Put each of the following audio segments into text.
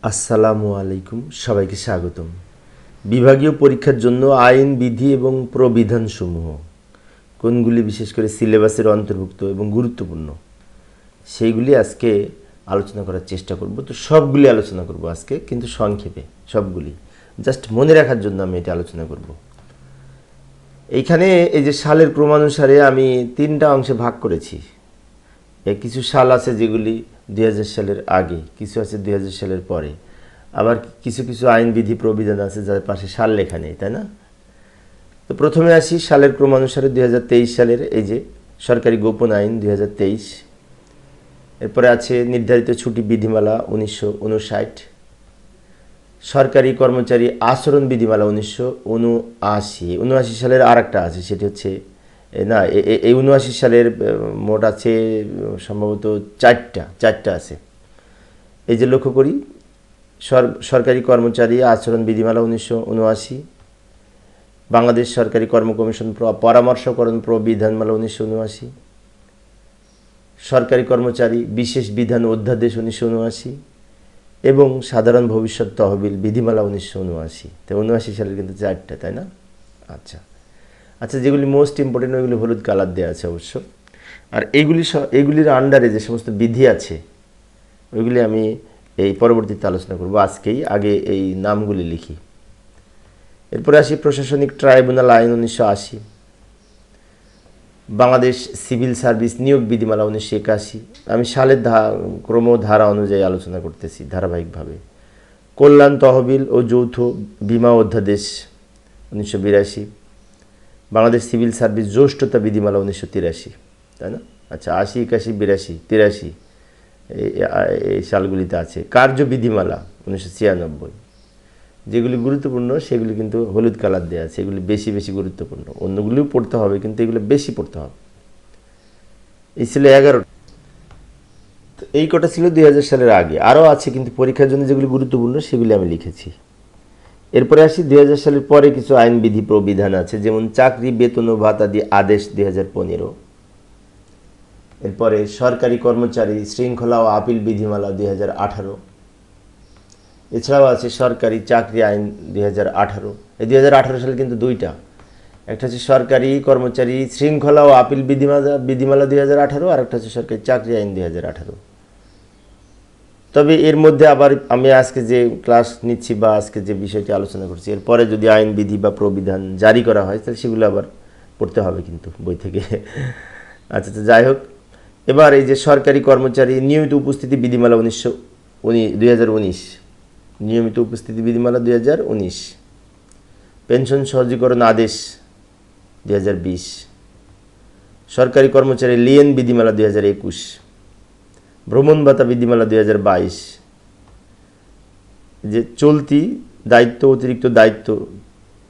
আসসালামু আলাইকুম, সবাইকে স্বাগতম। বিভাগীয় পরীক্ষার জন্য আইন, বিধি এবং প্রবিধানসমূহ কোনগুলি বিশেষ করে সিলেবাসের অন্তর্ভুক্ত এবং গুরুত্বপূর্ণ সেইগুলি আজকে আলোচনা করার চেষ্টা করব। তো সবগুলি আলোচনা করব আজকে, কিন্তু সংক্ষেপে সবগুলি, জাস্ট মনে রাখার জন্য আমি এটা আলোচনা করব। এইখানে এই যে সালের ক্রমানুসারে আমি 3টা অংশে ভাগ করেছি। কিছু সাল আছে যেগুলি 2000 সালের আগে, কিছু আছে 2000 সালের পরে, আবার কিছু কিছু আইন, বিধি, প্রবিধান আছে যার পাশে সাল লেখা নেই, তাই না? তো প্রথমে আসি সালের ক্রমানুসারে 2023 সালের এই যে সরকারি গোপন আইন 2023, এরপরে আছে নির্ধারিত ছুটি বিধিমালা 1959, সরকারি কর্মচারী আচরণ বিধিমালা 1979 সালের আর একটা আছে, সেটি হচ্ছে না, এই 79 সালের মোট আছে সম্ভবত চারটা আছে। এই যে লক্ষ্য করি, সরকারি কর্মচারী আচরণ বিধিমালা 1979, বাংলাদেশ সরকারি কর্ম কমিশন পরামর্শকরণ প্রবিধানমালা 1979, সরকারি কর্মচারী বিশেষ বিধান অধ্যাদেশ 1979 এবং সাধারণ ভবিষ্যৎ তহবিল বিধিমালা 1979। তো 79 সালের কিন্তু চারটা, তাই না? আচ্ছা, যেগুলি মোস্ট ইম্পর্টেন্ট ওইগুলি হলুদ কালার দেওয়া আছে অবশ্য। আর এইগুলির আন্ডারে যে সমস্ত বিধি আছে ওইগুলি আমি এই পরবর্তীতে আলোচনা করব, আজকেই আগে এই নামগুলি লিখি। এরপরে আসি প্রশাসনিক ট্রাইব্যুনাল আইন 1980, বাংলাদেশ সিভিল সার্ভিস নিয়োগ বিধিমালা 1981। আমি সালের ক্রমধারা অনুযায়ী আলোচনা করতেছি ধারাবাহিকভাবে। কল্যাণ তহবিল ও যৌথ বীমা অধ্যাদেশ 1982, বাংলাদেশ সিভিল সার্ভিস জ্যেষ্ঠতা বিধিমালা 1983, তাই না? আচ্ছা, 80, 81, 82, 83 এই সালগুলিতে আছে। কার্য বিধিমালা 1996, যেগুলি গুরুত্বপূর্ণ সেগুলি কিন্তু হলুদ কালার দেওয়া আছে, এগুলি বেশি গুরুত্বপূর্ণ। অন্যগুলিও পড়তে হবে, কিন্তু এগুলো বেশি পড়তে হবে। এই ছিল 11। এই কটা ছিল 2000 সালের আগে, আরও আছে কিন্তু পরীক্ষার জন্য যেগুলি গুরুত্বপূর্ণ সেগুলি আমি লিখেছি। এরপরে আসি 2000 সালের পরে কিছু আইন, বিধি, প্রবিধান আছে, যেমন চাকরি, বেতন ও ভাতাদি আদেশ 2015। এরপরে সরকারি কর্মচারী শৃঙ্খলা ও আপিল বিধিমালা 2018। এছাড়াও আছে সরকারি চাকরি আইন 2018। এই 2018 সালে কিন্তু দুইটা, একটা হচ্ছে সরকারি কর্মচারী শৃঙ্খলা ও আপিল বিধিমালা 2018, আর একটা হচ্ছে সরকারি চাকরি আইন 2018। তবে এর মধ্যে আবার আমি আজকে যে ক্লাস নিচ্ছি বা আজকে যে বিষয়টি আলোচনা করছি, এরপরে যদি আইন, বিধি বা প্রবিধান জারি করা হয় তাহলে সেগুলো আবার পড়তে হবে কিন্তু বই থেকে। আচ্ছা, তো যাই হোক, এবার এই যে সরকারি কর্মচারী নিয়মিত উপস্থিতি বিধিমালা 2019, নিয়মিত উপস্থিতি বিধিমালা 2019, পেনশন সহজীকরণ আদেশ 2020, সরকারি কর্মচারী লিয়েন বিধিমালা 2021, ভ্রমণ ভাতা বিধিমালা 2022, যে চলতি দায়িত্ব অতিরিক্ত দায়িত্ব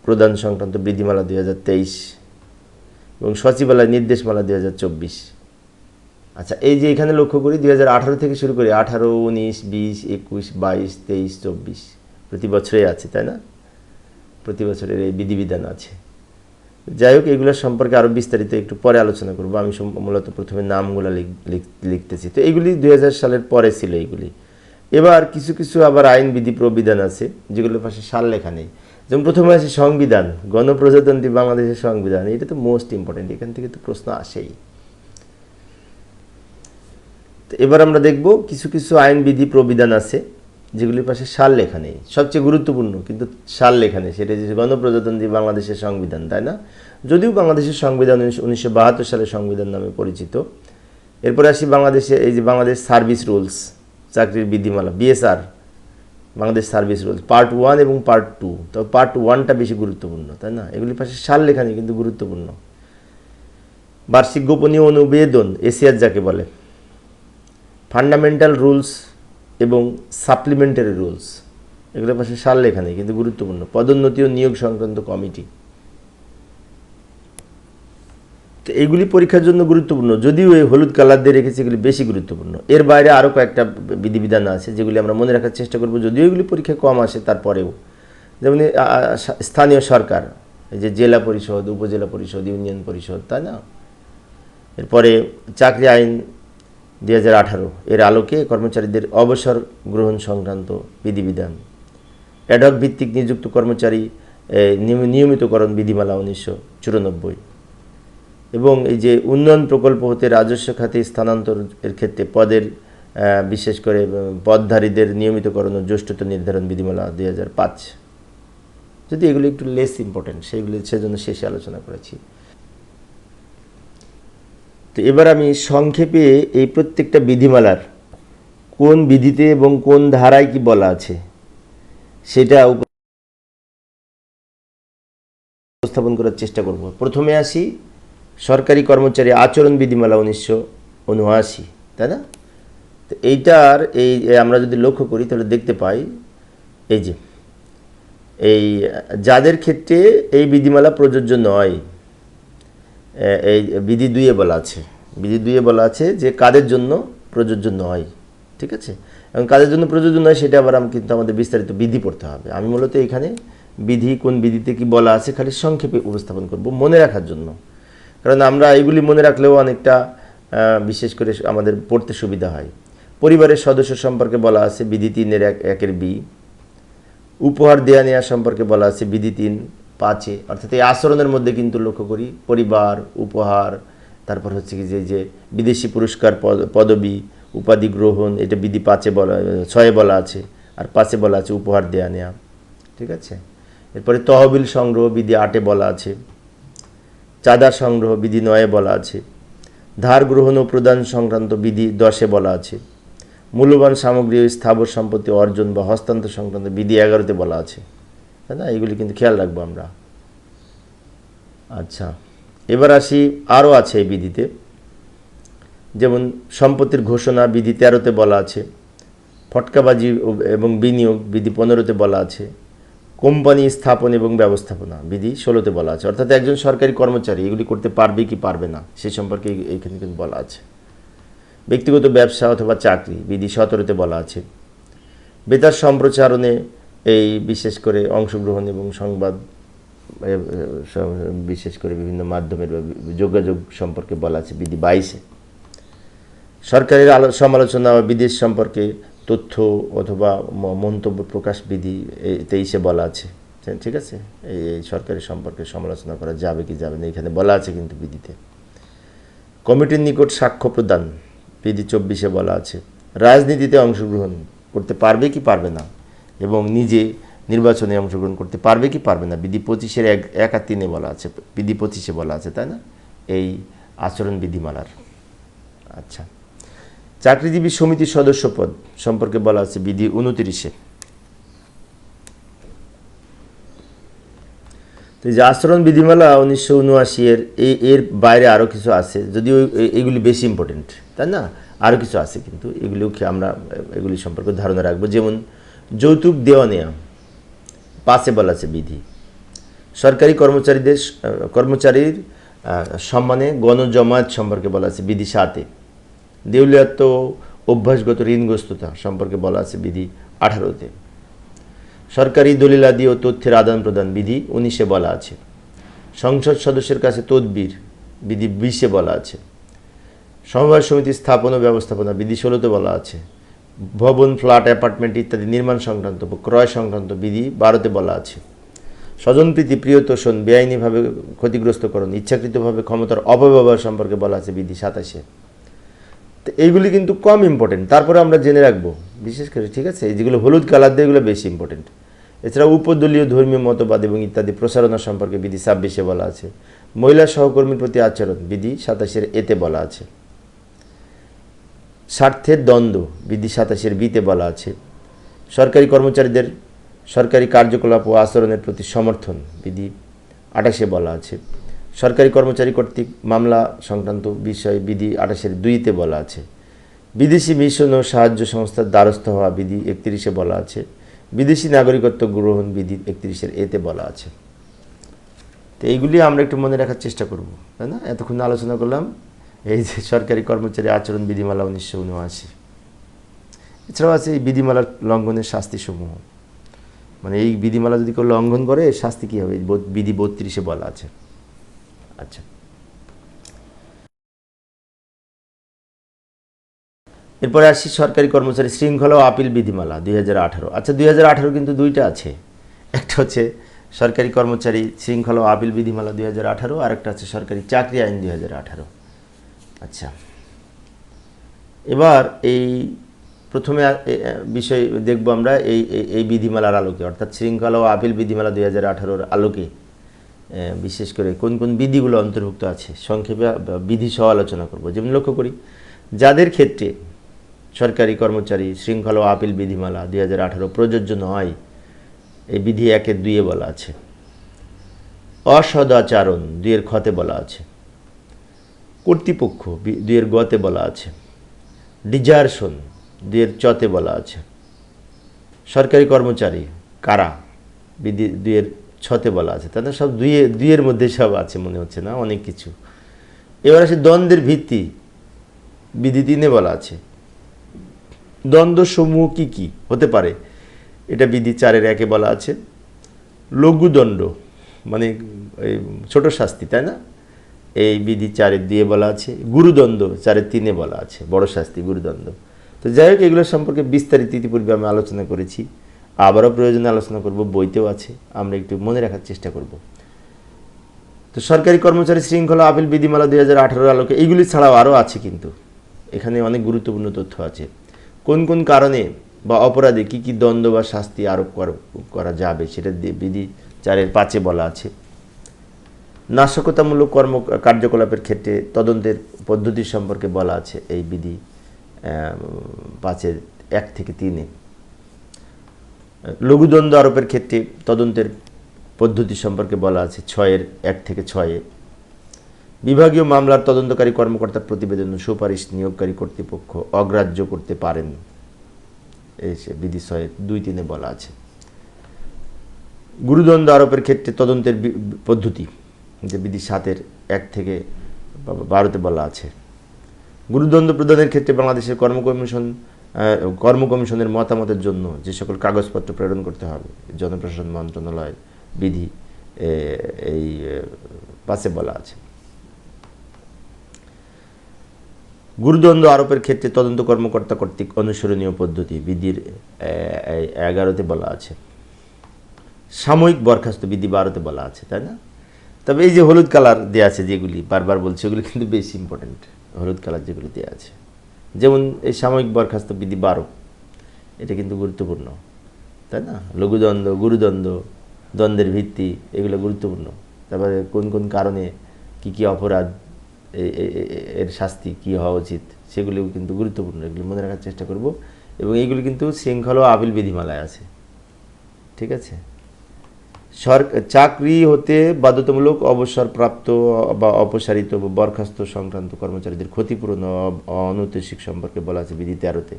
প্রদান সংক্রান্ত বিধিমালা 2023 এবং সচিবালয় নির্দেশমালা 2024। আচ্ছা, এই যে এখানে লক্ষ্য করি 2018 থেকে শুরু করি, 18, 19, 20, 21, 22, 23, 24 প্রতি বছরেই আছে, তাই না? প্রতি বছরের এই বিধিবিধান আছে। যাই হোক, এগুলোর সম্পর্কে আরও বিস্তারিত একটু পরে আলোচনা করব। আমি মূলত প্রথমে নামগুলো লিখতেছি। তো এইগুলি 2000 সালের পরে ছিল এইগুলি। এবার কিছু কিছু আবার আইন, বিধি, প্রবিধান আছে যেগুলোর পাশে সাল লেখা নেই। যেমন প্রথমে আছে সংবিধান, গণপ্রজাতন্ত্রী বাংলাদেশের সংবিধান। এটা তো মোস্ট ইম্পর্টেন্ট, এখান থেকে তো প্রশ্ন আসেই। তো এবার আমরা দেখব কিছু কিছু আইন, বিধি, প্রবিধান আছে যেগুলির পাশে সাল লেখা নেই। সবচেয়ে গুরুত্বপূর্ণ কিন্তু সাল লেখা নেই, সেটা হচ্ছে গণপ্রজাতন্ত্রী বাংলাদেশের সংবিধান, তাই না? যদিও বাংলাদেশের সংবিধান 1972 সালের সংবিধান নামে পরিচিত। এরপরে আসি বাংলাদেশে এই যে বাংলাদেশ সার্ভিস রুলস, চাকরির বিধিমালা, BSR, Bangladesh service rules part 1 এবং পার্ট 2। তবে পার্ট 1টা বেশি গুরুত্বপূর্ণ, তাই না? এগুলির পাশে সাল লেখা নেই কিন্তু গুরুত্বপূর্ণ। বার্ষিক গোপনীয় অনুবেদন, এসিআর যাকে বলে, ফান্ডামেন্টাল রুলস এবং সাপ্লিমেন্টারি রুলস, এগুলোর পাশে সাল লেখা নেই কিন্তু গুরুত্বপূর্ণ। পদোন্নতি ও নিয়োগ সংক্রান্ত কমিটি, তো এইগুলি পরীক্ষার জন্য গুরুত্বপূর্ণ, যদিও এই হলুদ কালার দিয়ে রেখেছে, এগুলি বেশি গুরুত্বপূর্ণ। এর বাইরে আরও কয়েকটা বিধিবিধান আছে যেগুলি আমরা মনে রাখার চেষ্টা করব, যদিও এগুলি পরীক্ষা কম আসে তারপরেও। যেমন স্থানীয় সরকার, এই যে জেলা পরিষদ, উপজেলা পরিষদ, ইউনিয়ন পরিষদ, তাই না? এরপরে চাকরি আইন 2018 এর আলোকে কর্মচারীদের অবসর গ্রহণ সংক্রান্ত বিধিবিধান, অ্যাডহক ভিত্তিক নিযুক্ত কর্মচারী নিয়মিতকরণ বিধিমালা 1994, এবং এই যে উন্নয়ন প্রকল্প হতে রাজস্ব খাতে স্থানান্তর এর ক্ষেত্রে পদের বিশেষ করে পদধারীদের নিয়মিতকরণ ও জ্যেষ্ঠতা নির্ধারণ বিধিমালা 2005। যদি এগুলো একটু লেস ইম্পর্টেন্ট সেগুলি সেজন্য শেষে আলোচনা করেছি। তো এবার আমি সংক্ষেপে এই প্রত্যেকটা বিধিমালার কোন বিধিতে এবং কোন ধারায় কি বলা আছে সেটা উপস্থাপন করার চেষ্টা করব। প্রথমে আসি সরকারি কর্মচারী আচরণ বিধিমালা 1979, তাই না? তো এইটার আমরা যদি লক্ষ্য করি তাহলে দেখতে পাই এই যে এই যাদের ক্ষেত্রে এই বিধিমালা প্রযোজ্য নয়, এই বিধি 2-এ বলা আছে যে কাদের জন্য প্রযোজ্য নয়, ঠিক আছে? এবং কাদের জন্য প্রযোজ্য নয় সেটা আবার কিন্তু আমাদের বিস্তারিত বিধি পড়তে হবে। আমি মূলত এখানে বিধি কোন বিধিতে কি বলা আছে খালি সংক্ষেপে উপস্থাপন করব মনে রাখার জন্য, কারণ আমরা এগুলি মনে রাখলেও অনেকটা বিশেষ করে আমাদের পড়তে সুবিধা হয়। পরিবারের সদস্য সম্পর্কে বলা আছে বিধি 3-1 বি। উপহার দেয়া নেওয়া সম্পর্কে বলা আছে বিধি 3-5। অর্থাৎ এই আচরণের মধ্যে কিন্তু লক্ষ্য করি পরিবার, উপহার, তারপর হচ্ছে কি যে বিদেশি পুরস্কার, পদবি, উপাধি গ্রহণ, এটা বিধি 6-এ বলা আছে, আর 5-এ বলা আছে উপহার দেয়া নেওয়া, ঠিক আছে? এরপরে তহবিল সংগ্রহ বিধি 8-এ বলা আছে, চাঁদা সংগ্রহ বিধি 9-এ বলা আছে, ধার গ্রহণ ও প্রদান সংক্রান্ত বিধি 10-এ বলা আছে, মূল্যবান সামগ্রী ও স্থাবর সম্পত্তি অর্জন বা হস্তান্তর সংক্রান্ত বিধি 11-তে বলা আছে, তাই না? এগুলি কিন্তু খেয়াল রাখবো আমরা। আচ্ছা, এবার আসি আরও আছে এই বিধিতে, যেমন সম্পত্তির ঘোষণা বিধি 13-তে বলা আছে, ফটকাবাজি এবং বিনিয়োগ বিধি 15-তে বলা আছে, কোম্পানি স্থাপন এবং ব্যবস্থাপনা বিধি 16-তে বলা আছে। অর্থাৎ একজন সরকারি কর্মচারী এগুলি করতে পারবে কি পারবে না সে সম্পর্কে এইখানে কিন্তু বলা আছে। ব্যক্তিগত ব্যবসা অথবা চাকরি বিধি 17-তে বলা আছে। বেতার সম্প্রচারণে এই বিশেষ করে অংশগ্রহণ এবং সংবাদ বিশেষ করে বিভিন্ন মাধ্যমের যোগাযোগ সম্পর্কে বলা আছে বিধি 22-এ। সরকারের সমালোচনা বা বিদেশ সম্পর্কে তথ্য অথবা মন্তব্য প্রকাশ বিধি 23-এ বলা আছে, ঠিক আছে? এই সরকারি সম্পর্কে সমালোচনা করা যাবে কি যাবে না এখানে বলা আছে কিন্তু বিধিতে। কমিটির নিকট সাক্ষ্য প্রদান বিধি 24-এ বলা আছে। রাজনীতিতে অংশগ্রহণ করতে পারবে কি পারবে না এবং নিজে নির্বাচনে অংশগ্রহণ করতে পারবে কি পারবে না বিধি 25-এর 1 আর 3-এ বলা আছে, বিধি 25-এ বলা আছে, তাই না? এই আচরণ বিধিমালার। আচ্ছা, চাকরিজীবী সমিতির সদস্য পদ সম্পর্কে বলা আছে বিধি 29-এ। তো এই যে আচরণ বিধিমালা 1979-এর এর বাইরে আরও কিছু আছে, যদিও এগুলি বেশি ইম্পর্টেন্ট, তাই না? আরও কিছু আছে কিন্তু এগুলিও আমরা এগুলি সম্পর্কে ধারণা রাখবো। যেমন যৌতুক দেওয়া নেওয়া 5-এ বলা আছে বিধি। সরকারি কর্মচারীর সম্মানে গণজমায়েত সম্পর্কে বলা আছে বিধি 7-এ। দেউলিয়াত্ব অভ্যাসগত ঋণগ্রস্ততা সম্পর্কে বলা আছে বিধি 18-তে। সরকারি দলিলাদি ও তথ্যের আদান প্রদান বিধি 19-এ বলা আছে। সংসদ সদস্যের কাছে তদবির বিধি 20-এ বলা আছে। সমবায় সমিতি স্থাপন ও ব্যবস্থাপনা বিধি 16-তে বলা আছে। ভবন, ফ্ল্যাট, অ্যাপার্টমেন্ট ইত্যাদি নির্মাণ সংক্রান্ত বা ক্রয় সংক্রান্ত বিধি 12-তে বলা আছে। স্বজনপ্রীতি, প্রিয়তোষণ, বেআইনিভাবে ক্ষতিগ্রস্তকরণ, ইচ্ছাকৃতভাবে ক্ষমতার অপব্যবহার সম্পর্কে বলা আছে বিধি 27-এ। তো এইগুলি কিন্তু কম ইম্পর্টেন্ট, তারপরে আমরা জেনে রাখবো বিশেষ করে, ঠিক আছে? এই যেগুলো হলুদ কালার দিয়ে এগুলো বেশি ইম্পর্টেন্ট। এছাড়া উপদলীয় ধর্মীয় মতবাদ এবং ইত্যাদি প্রসারণা সম্পর্কে বিধি 26-এ বলা আছে। মহিলা সহকর্মীর প্রতি আচরণ বিধি 27-এর এতে বলা আছে। স্বার্থের দ্বন্দ্ব বিধি 27-এর বিতে বলা আছে। সরকারি কর্মচারীদের সরকারি কার্যকলাপ ও আচরণের প্রতি সমর্থন বিধি 28-এ বলা আছে। সরকারি কর্মচারী কর্তৃক মামলা সংক্রান্ত বিষয় বিধি 28-এর 2-তে বলা আছে। বিদেশি মিশন ও সাহায্য সংস্থার দ্বারস্থ হওয়া বিধি 31-এ বলা আছে। বিদেশি নাগরিকত্ব গ্রহণ বিধি 31-এর এতে বলা আছে। তো এইগুলি আমরা একটু মনে রাখার চেষ্টা করব, তাই না? এতক্ষণ আলোচনা করলাম এই যে সরকারি কর্মচারী আচরণ বিধিমালা 1979। এছাড়াও আছে এই বিধিমালার লঙ্ঘনের শাস্তিসমূহ, মানে এই বিধিমালা যদি কেউ লঙ্ঘন করে শাস্তি কী হবে বিধি 32-এ বলা আছে। আচ্ছা। এরপরে আসি সরকারি কর্মচারী শৃঙ্খলা ও আপিল বিধিমালা 2018। আচ্ছা 2018 কিন্তু দুইটা আছে, একটা হচ্ছে সরকারি কর্মচারী শৃঙ্খলা ও আপিল বিধিমালা 2018, আর একটা হচ্ছে সরকারি চাকরি আইন 2018। আচ্ছা, এবার এই প্রথমে বিষয় দেখব আমরা এই বিধিমালার আলোকে, অর্থাৎ শৃঙ্খলা ও আপিল বিধিমালা 2018-র আলোকে বিশেষ করে কোন কোন বিধিগুলো অন্তর্ভুক্ত আছে সংক্ষেপে বিধি সহ আলোচনা করব। যেমন লক্ষ্য করি, যাদের ক্ষেত্রে সরকারি কর্মচারী শৃঙ্খলা ও আপিল বিধিমালা 2018 প্রযোজ্য নয়, এই বিধি 1-2 বলা আছে। অসদাচরণ 2 খতে বলা আছে। কর্তৃপক্ষ 2 গতে বলা আছে। ডিজার্শন 2 চতে বলা আছে। সরকারি কর্মচারী কারা বিধি 2 ছতে বলা আছে। তাদের সব 2 মধ্যে সব আছে মনে হচ্ছে না, অনেক কিছু। এবার আসে দ্বন্দ্বের ভিত্তি বিধি 3 বলা আছে। দ্বন্দ্ব সমূহ কি কি হতে পারে এটা বিধি 4-1 বলা আছে। লঘুদণ্ড মানে ছোট শাস্তি, তাই না, এই বিধি 4-2 বলা আছে। গুরুদণ্ড 4-3 বলা আছে, বড় শাস্তি গুরুদণ্ড। তো যাই হোক, এগুলো সম্পর্কে বিস্তারিত ইতিপূর্বে আমি আলোচনা করেছি, আবারও প্রয়োজনে আলোচনা করব, বইতেও আছে, আমরা একটু মনে রাখার চেষ্টা করব। তো সরকারি কর্মচারী শৃঙ্খলা আপিল বিধিমালা 2018 আলোকে এইগুলি ছাড়াও আরও আছে, কিন্তু এখানে অনেক গুরুত্বপূর্ণ তথ্য আছে। কোন কোন কারণে বা অপরাধে কি কি দণ্ড বা শাস্তি আরোপ করা যাবে সেটা বিধি 4-5 বলা আছে। নাশকতামূলক কার্যকলাপের ক্ষেত্রে তদন্তের পদ্ধতি সম্পর্কে বলা আছে এই বিধি 5-1-3। লঘুদণ্ড আরোপের ক্ষেত্রে তদন্তের পদ্ধতি সম্পর্কে বলা আছে 6-1-6। বিভাগীয় মামলার তদন্তকারী কর্মকর্তার প্রতিবেদন সুপারিশ নিয়োগকারী কর্তৃপক্ষ অগ্রাহ্য করতে পারেন, এই বিধি 6-2-3 বলা আছে। গুরুদণ্ড আরোপের ক্ষেত্রে তদন্তের পদ্ধতি যে বিধি 7-1-12 বলা আছে। গুরুদণ্ড প্রদানের ক্ষেত্রে বাংলাদেশের কর্ম কমিশনের মতামতের জন্য যে সকল কাগজপত্র প্রেরণ করতে হবে জনপ্রশাসন মন্ত্রণালয় বিধি এই 5 বলা আছে। গুরুদণ্ড আরোপের ক্ষেত্রে তদন্ত কর্মকর্তা কর্তৃক অনুসরণীয় পদ্ধতি বিধির 11 বলা আছে। সাময়িক বরখাস্ত বিধি 12 বলা আছে, তাই না। তবে এই যে হলুদ কালার দেওয়া আছে যেগুলি বারবার বলছে, ওগুলি কিন্তু বেশি ইম্পর্টেন্ট। হলুদ কালার যেগুলি দেওয়া আছে, যেমন এই সাময়িক বরখাস্ত বিধি 12, এটা কিন্তু গুরুত্বপূর্ণ, তাই না। লঘুদণ্ড, গুরুদণ্ড, দ্বন্দ্বের ভিত্তি, এগুলো গুরুত্বপূর্ণ। তারপরে কোন কোন কারণে কি কি অপরাধ, এর শাস্তি কি হওয়া উচিত, সেগুলিও কিন্তু গুরুত্বপূর্ণ। এগুলি মনে রাখার চেষ্টা করব। এবং এইগুলি কিন্তু শৃঙ্খলা ও আপিল বিধিমালায় আছে, ঠিক আছে। চাকরি হতে বাধ্যতামূলক অবসরপ্রাপ্ত বা অপসারিত বা বরখাস্ত সংক্রান্ত কর্মচারীদের ক্ষতিপূরণ ও অনৈতিক সম্পর্কে বলা আছে বিধি 13।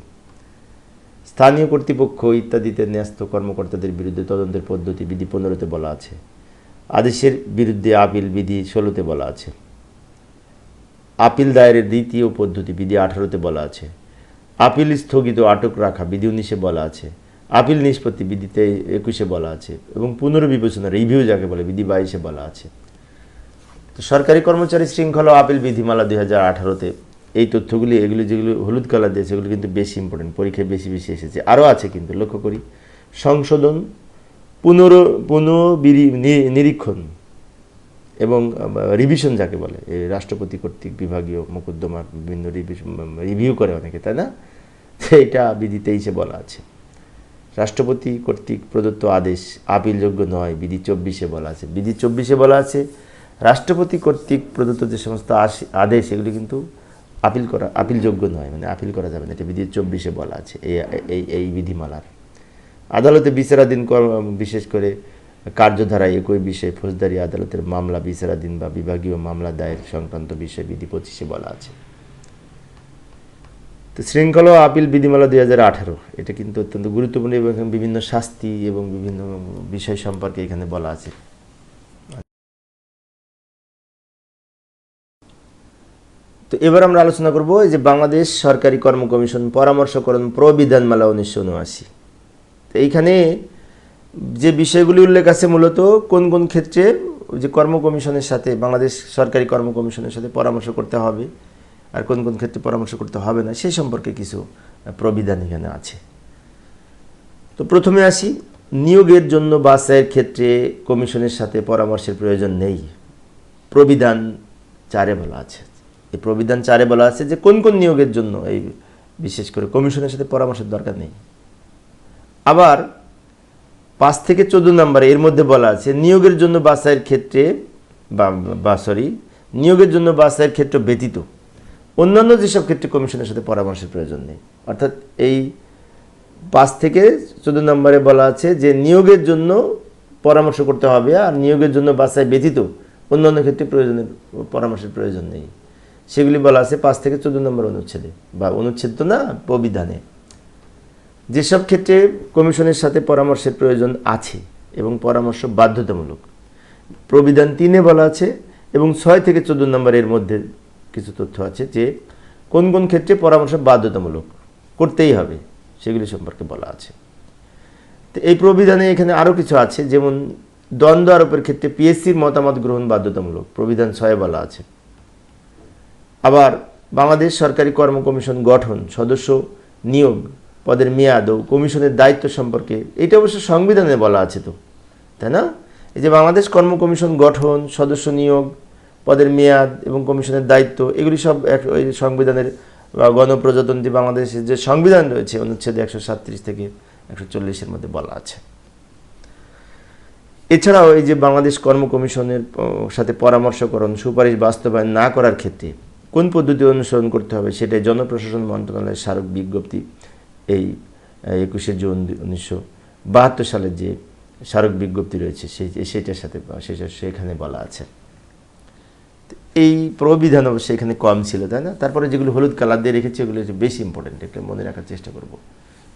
স্থানীয় কর্তৃপক্ষ ইত্যাদিতে ন্যস্ত কর্মকর্তাদের বিরুদ্ধে তদন্তের পদ্ধতি বিধি 15 বলা আছে। আদেশের বিরুদ্ধে আপিল বিধি 16 বলা আছে। আপিল দায়েরের রীতি ও পদ্ধতি বিধি 18 বলা আছে। আপিল স্থগিত আটক রাখা বিধি 19 বলা আছে। আপিল নিষ্পত্তি বিধিতে 21 বলা আছে। এবং পুনর্বিবেচনা রিভিউ যাকে বলে বিধি 22 বলা আছে। তো সরকারি কর্মচারী শৃঙ্খলা ও আপিল বিধিমালা 2018-তে এই তথ্যগুলি, এগুলি যেগুলো হলুদ কালার দিয়েছে, এগুলো কিন্তু বেশি ইম্পর্টেন্ট, পরীক্ষায় বেশি বেশি এসেছে। আরও আছে কিন্তু, লক্ষ্য করি। সংশোধন, নিরীক্ষণ এবং রিভিশন যাকে বলে, এই রাষ্ট্রপতি কর্তৃক বিভাগীয় মোকদ্দমা বিভিন্ন রিভিউ করে অনেকে, তাই না। এইটা বিধি 23 বলা আছে। রাষ্ট্রপতি কর্তৃক প্রদত্ত আদেশ আপিলযোগ্য নয় বিধি 24 বলা আছে। বিধি 24 বলা আছে রাষ্ট্রপতি কর্তৃক প্রদত্ত যে সমস্ত আদেশ, এগুলি কিন্তু আপিলযোগ্য নয়, মানে আপিল করা যাবে না, এটা বিধি 24 বলা আছে এই বিধিমালার। আদালতে বিচারাধীন বিশেষ করে কার্যধারায় একই বিষয়ে ফৌজদারি আদালতের মামলা বিচারাধীন বা বিভাগীয় মামলা দায়ের সংক্রান্ত বিষয় বিধি 25 বলা আছে। তো শৃঙ্খলা ও আপিল বিধিমালা 2018, এটা কিন্তু অত্যন্ত গুরুত্বপূর্ণ এবং বিভিন্ন শাস্তি এবং বিভিন্ন বিষয় সম্পর্কে এখানে বলা আছে। তো এবার আমরা আলোচনা করব এই যে বাংলাদেশ সরকারি কর্ম কমিশন পরামর্শকরণ প্রবিধানমালা 1979। তো এইখানে যে বিষয়গুলি উল্লেখ আছে মূলত কোন কোন ক্ষেত্রে যে কর্ম কমিশনের সাথে, বাংলাদেশ সরকারি কর্ম কমিশনের সাথে পরামর্শ করতে হবে, আর কোন কোন ক্ষেত্রে পরামর্শ করতে হবে না সেই সম্পর্কে কিছু প্রবিধান এখানে আছে। তো প্রথমে আসি, নিয়োগের জন্য বাছাইয়ের ক্ষেত্রে কমিশনের সাথে পরামর্শের প্রয়োজন নেই, প্রবিধান 4-এ বলা আছে। এই প্রবিধান 4-এ বলা আছে যে কোন কোন নিয়োগের জন্য এই বিশেষ করে কমিশনের সাথে পরামর্শের দরকার নেই। আবার 5 থেকে 14 নম্বরে এর মধ্যে বলা আছে নিয়োগের জন্য বাছাইয়ের ক্ষেত্রে নিয়োগের জন্য বাছাইয়ের ক্ষেত্র ব্যতীত অন্যান্য যেসব ক্ষেত্রে কমিশনের সাথে পরামর্শের প্রয়োজন নেই। অর্থাৎ এই 5 থেকে 14 নম্বরে বলা আছে যে নিয়োগের জন্য পরামর্শ করতে হবে, আর নিয়োগের জন্য বাছাই ব্যতীত অন্যান্য ক্ষেত্রে পরামর্শের প্রয়োজন নেই। সেগুলি বলা আছে 5 থেকে 14 নম্বর অনুচ্ছেদে, বা অনুচ্ছেদ তো না, প্রবিধানে। যেসব ক্ষেত্রে কমিশনের সাথে পরামর্শের প্রয়োজন আছে এবং পরামর্শ বাধ্যতামূলক, প্রবিধান 3-এ বলা আছে, এবং 6 থেকে 14 নম্বরের মধ্যে কিছু তথ্য আছে যে কোন কোন ক্ষেত্রে পরামর্শ বাধ্যতামূলক, করতেই হবে, সেগুলি সম্পর্কে বলা আছে। তো এই প্রবিধানে এখানে আরও কিছু আছে, যেমন দ্বন্দ্ব আরোপের ক্ষেত্রে পিএসসির মতামত গ্রহণ বাধ্যতামূলক, প্রবিধান 6-এ বলা আছে। আবার বাংলাদেশ সরকারি কর্ম কমিশন গঠন, সদস্য নিয়োগ, পদের মেয়াদ ও কমিশনের দায়িত্ব সম্পর্কে, এটা অবশ্য সংবিধানে বলা আছে তো, তাই না? এই যে বাংলাদেশ কর্ম কমিশন গঠন, সদস্য নিয়োগ, পদের মেয়াদ এবং কমিশনের দায়িত্ব, এগুলি সব ওই সংবিধানের গণপ্রজাতন্ত্রী বাংলাদেশের যে সংবিধান রয়েছে অনুচ্ছেদ 137 থেকে 140-এর মধ্যে বলা আছে। এছাড়াও এই যে বাংলাদেশ কর্ম কমিশনের সাথে পরামর্শকরণ সুপারিশ বাস্তবায়ন না করার ক্ষেত্রে কোন পদ্ধতি অনুসরণ করতে হবে সেটাই জনপ্রশাসন মন্ত্রণালয়ের স্মারক বিজ্ঞপ্তি, এই 21শে জুন 1972 সালের যে স্মারক বিজ্ঞপ্তি রয়েছে সেটার সাথে সেখানে বলা আছে। এই প্রবিধান অবশ্যই এখানে কম ছিল, তাই না? তারপরে যেগুলো হলুদ কালার দিয়ে রেখেছি ওগুলো হচ্ছে বেশি ইম্পর্টেন্ট, একটু মনে রাখার চেষ্টা করব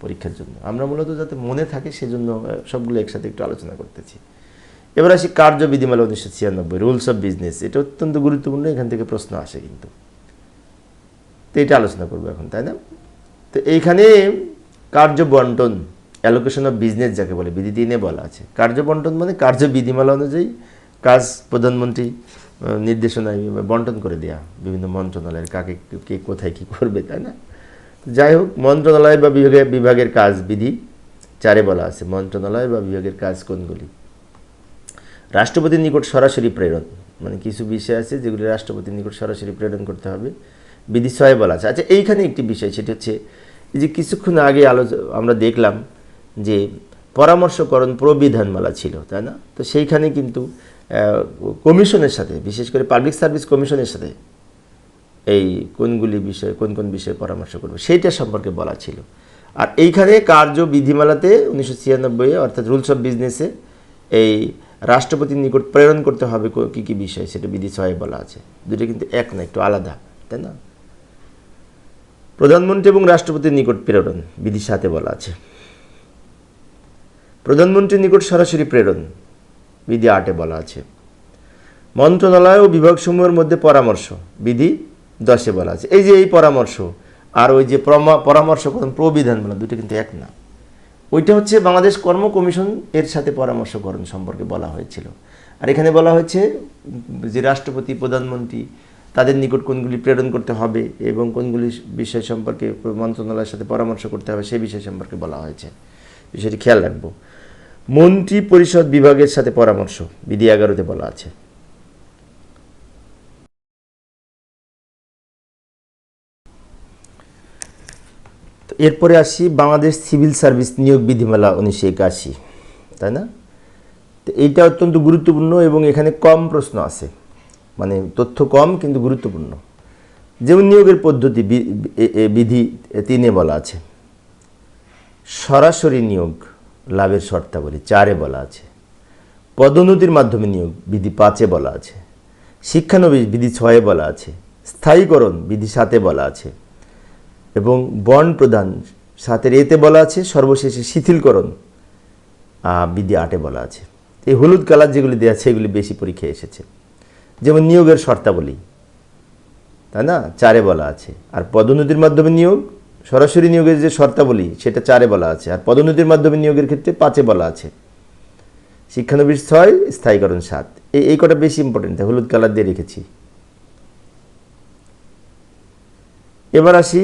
পরীক্ষার জন্য। আমরা মূলত যাতে মনে থাকে সেজন্য সবগুলো একসাথে একটু আলোচনা করতেছি। এবার আসি কার্যবিধিমালা 1996, রুলস অফ বিজনেস। এটা অত্যন্ত গুরুত্বপূর্ণ, এখান থেকে প্রশ্ন আসে কিন্তু, তো এটা আলোচনা করবো এখন, তাই না? তো এইখানে কার্য বন্টন, অ্যালোকেশন অফ বিজনেস যাকে বলে, বিধি 3-এ বলা আছে। কার্য বন্টন মানে কার্যবিধিমালা অনুযায়ী কাজ প্রধানমন্ত্রী নির্দেশনায় বন্টন করে দেয়া বিভিন্ন মন্ত্রণালয়ের, কাকে কে কোথায় কী করবে, তাই না? যাই হোক, মন্ত্রণালয় বা বিভাগের কাজ বিধি 4-এ বলা আছে। মন্ত্রণালয় বা বিভাগের কাজ কোনগুলি? রাষ্ট্রপতির নিকট সরাসরি প্রেরণ, মানে কিছু বিষয় আছে যেগুলি রাষ্ট্রপতির নিকট সরাসরি প্রেরণ করতে হবে, বিধি 6-এ বলা আছে। আচ্ছা, এইখানে একটি বিষয়, সেটা হচ্ছে এই যে কিছুক্ষণ আগে আমরা দেখলাম যে পরামর্শকরণ প্রবিধানমালা ছিল, তাই না? তো সেইখানে কিন্তু কমিশনের সাথে, বিশেষ করে পাবলিক সার্ভিস কমিশনের সাথে এই কোন কোন বিষয়ে পরামর্শ করবে সেইটা সম্পর্কে বলা ছিল। আর এইখানে কার্যবিধিমালাতে 1996-এ অর্থাৎ রুলস অফ বিজনেসে এই রাষ্ট্রপতির নিকট প্রেরণ করতে হবে কী কী বিষয় সেটা বিধি 6-এ বলা আছে। দুটো কিন্তু এক না, একটু আলাদা, তাই না? প্রধানমন্ত্রী এবং রাষ্ট্রপতির নিকট প্রেরণ বিধি 7-এ বলা আছে। প্রধানমন্ত্রীর নিকট সরাসরি প্রেরণ বিধি 8-এ বলা আছে। মন্ত্রণালয় ও বিভাগসমূহের মধ্যে পরামর্শ বিধি 10-এ বলা আছে। এই যে এই পরামর্শ আর ওই যে পরামর্শকরণ প্রবিধানমালা, দুটো কিন্তু এক না। ওইটা হচ্ছে বাংলাদেশ কর্ম কমিশন এর সাথে পরামর্শকরণ সম্পর্কে বলা হয়েছিল, আর এখানে বলা হয়েছে যে রাষ্ট্রপতি প্রধানমন্ত্রী তাদের নিকট কোনগুলি প্রেরণ করতে হবে এবং কোনগুলি বিষয় সম্পর্কে মন্ত্রণালয়ের সাথে পরামর্শ করতে হবে সেই বিষয় সম্পর্কে বলা হয়েছে। বিষয়টি খেয়াল রাখবো। মন্ত্রী পরিষদ বিভাগের সাথে পরামর্শ বিধি 11-তে বলা আছে। এরপরে আসি বাংলাদেশ সিভিল সার্ভিস নিয়োগ বিধিমালা 1981, তাই না? তো এইটা অত্যন্ত গুরুত্বপূর্ণ এবং এখানে কম প্রশ্ন আছে, মানে তথ্য কম কিন্তু গুরুত্বপূর্ণ। যেমন নিয়োগের পদ্ধতি বিধি 3-এ বলা আছে। সরাসরি নিয়োগ লাভের শর্তাবলী 4-এ বলা আছে। পদোন্নতির মাধ্যমে নিয়োগ বিধি 5-এ বলা আছে। শিক্ষানবিশ বিধি 6-এ বলা আছে। স্থায়ীকরণ বিধি 7-এ বলা আছে এবং বন্ড প্রদান 7-এর এতে বলা আছে। সর্বশেষে শিথিলকরণ বিধি 8-এ বলা আছে। এই হলুদ কালার যেগুলি দেওয়া আছে এগুলি বেশি পরীক্ষায় এসেছে। যেমন নিয়োগের শর্তাবলী, তাই না, 4-এ বলা আছে। আর পদোন্নতির মাধ্যমে নিয়োগ, সরাসরি নিয়োগের যে শর্তাবলী সেটা 4-এ বলা আছে, আর পদোন্নতির মাধ্যমে নিয়োগের ক্ষেত্রে 5-এ বলা আছে। শিক্ষানবিশ 6, স্থায়ীকরণ 7, এই কটা বেশি ইম্পর্টেন্ট, হলুদ কালার দিয়ে রেখেছি। এবার আসি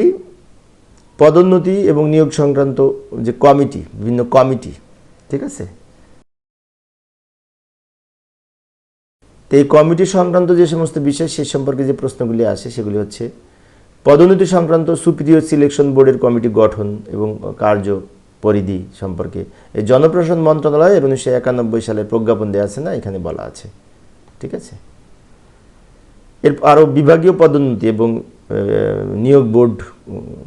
পদোন্নতি এবং নিয়োগ সংক্রান্ত যে কমিটি, বিভিন্ন কমিটি, ঠিক আছে। তো এই কমিটি সংক্রান্ত যে সমস্ত বিষয় সে সম্পর্কে যে প্রশ্নগুলি আসে সেগুলি হচ্ছে পদোন্নতি সংক্রান্ত সুপিরিয়র সিলেকশন বোর্ডের কমিটি গঠন এবং কার্য পরিধি সম্পর্কে এই জনপ্রশাসন মন্ত্রণালয়ের 1991 সালের প্রজ্ঞাপন দেওয়া আছে না, এখানে বলা আছে, ঠিক আছে। এর আরও বিভাগীয় পদোন্নতি এবং নিয়োগ বোর্ড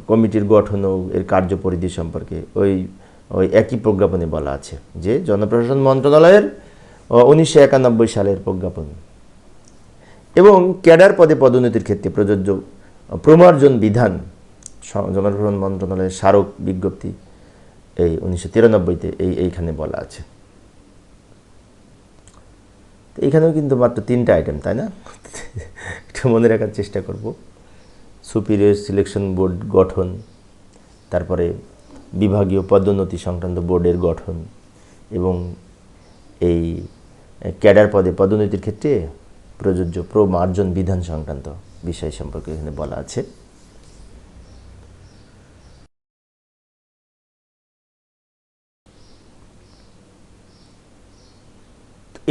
কমিটির গঠন ও এর কার্যপরিধি সম্পর্কে ওই একই প্রজ্ঞাপনে বলা আছে, যে জনপ্রশাসন মন্ত্রণালয়ের 1991 সালের প্রজ্ঞাপন। এবং ক্যাডার পদে পদোন্নতির ক্ষেত্রে প্রযোজ্য প্রমার্জন বিধান জনপ্রশাসন মন্ত্রণালয়ের স্মারক বিজ্ঞপ্তি এই 1993-তে এইখানে বলা আছে। এইখানেও কিন্তু মাত্র 3টা আইটেম, তাই না? একটু মনে রাখার চেষ্টা করব। সুপিরিয়র সিলেকশন বোর্ড গঠন, তারপরে বিভাগীয় পদোন্নতি সংক্রান্ত বোর্ডের গঠন এবং এই ক্যাডার পদে পদোন্নতির ক্ষেত্রে প্রযোজ্য প্রমার্জন বিধান সংক্রান্ত বিষয় সম্পর্কে এখানে বলা আছে।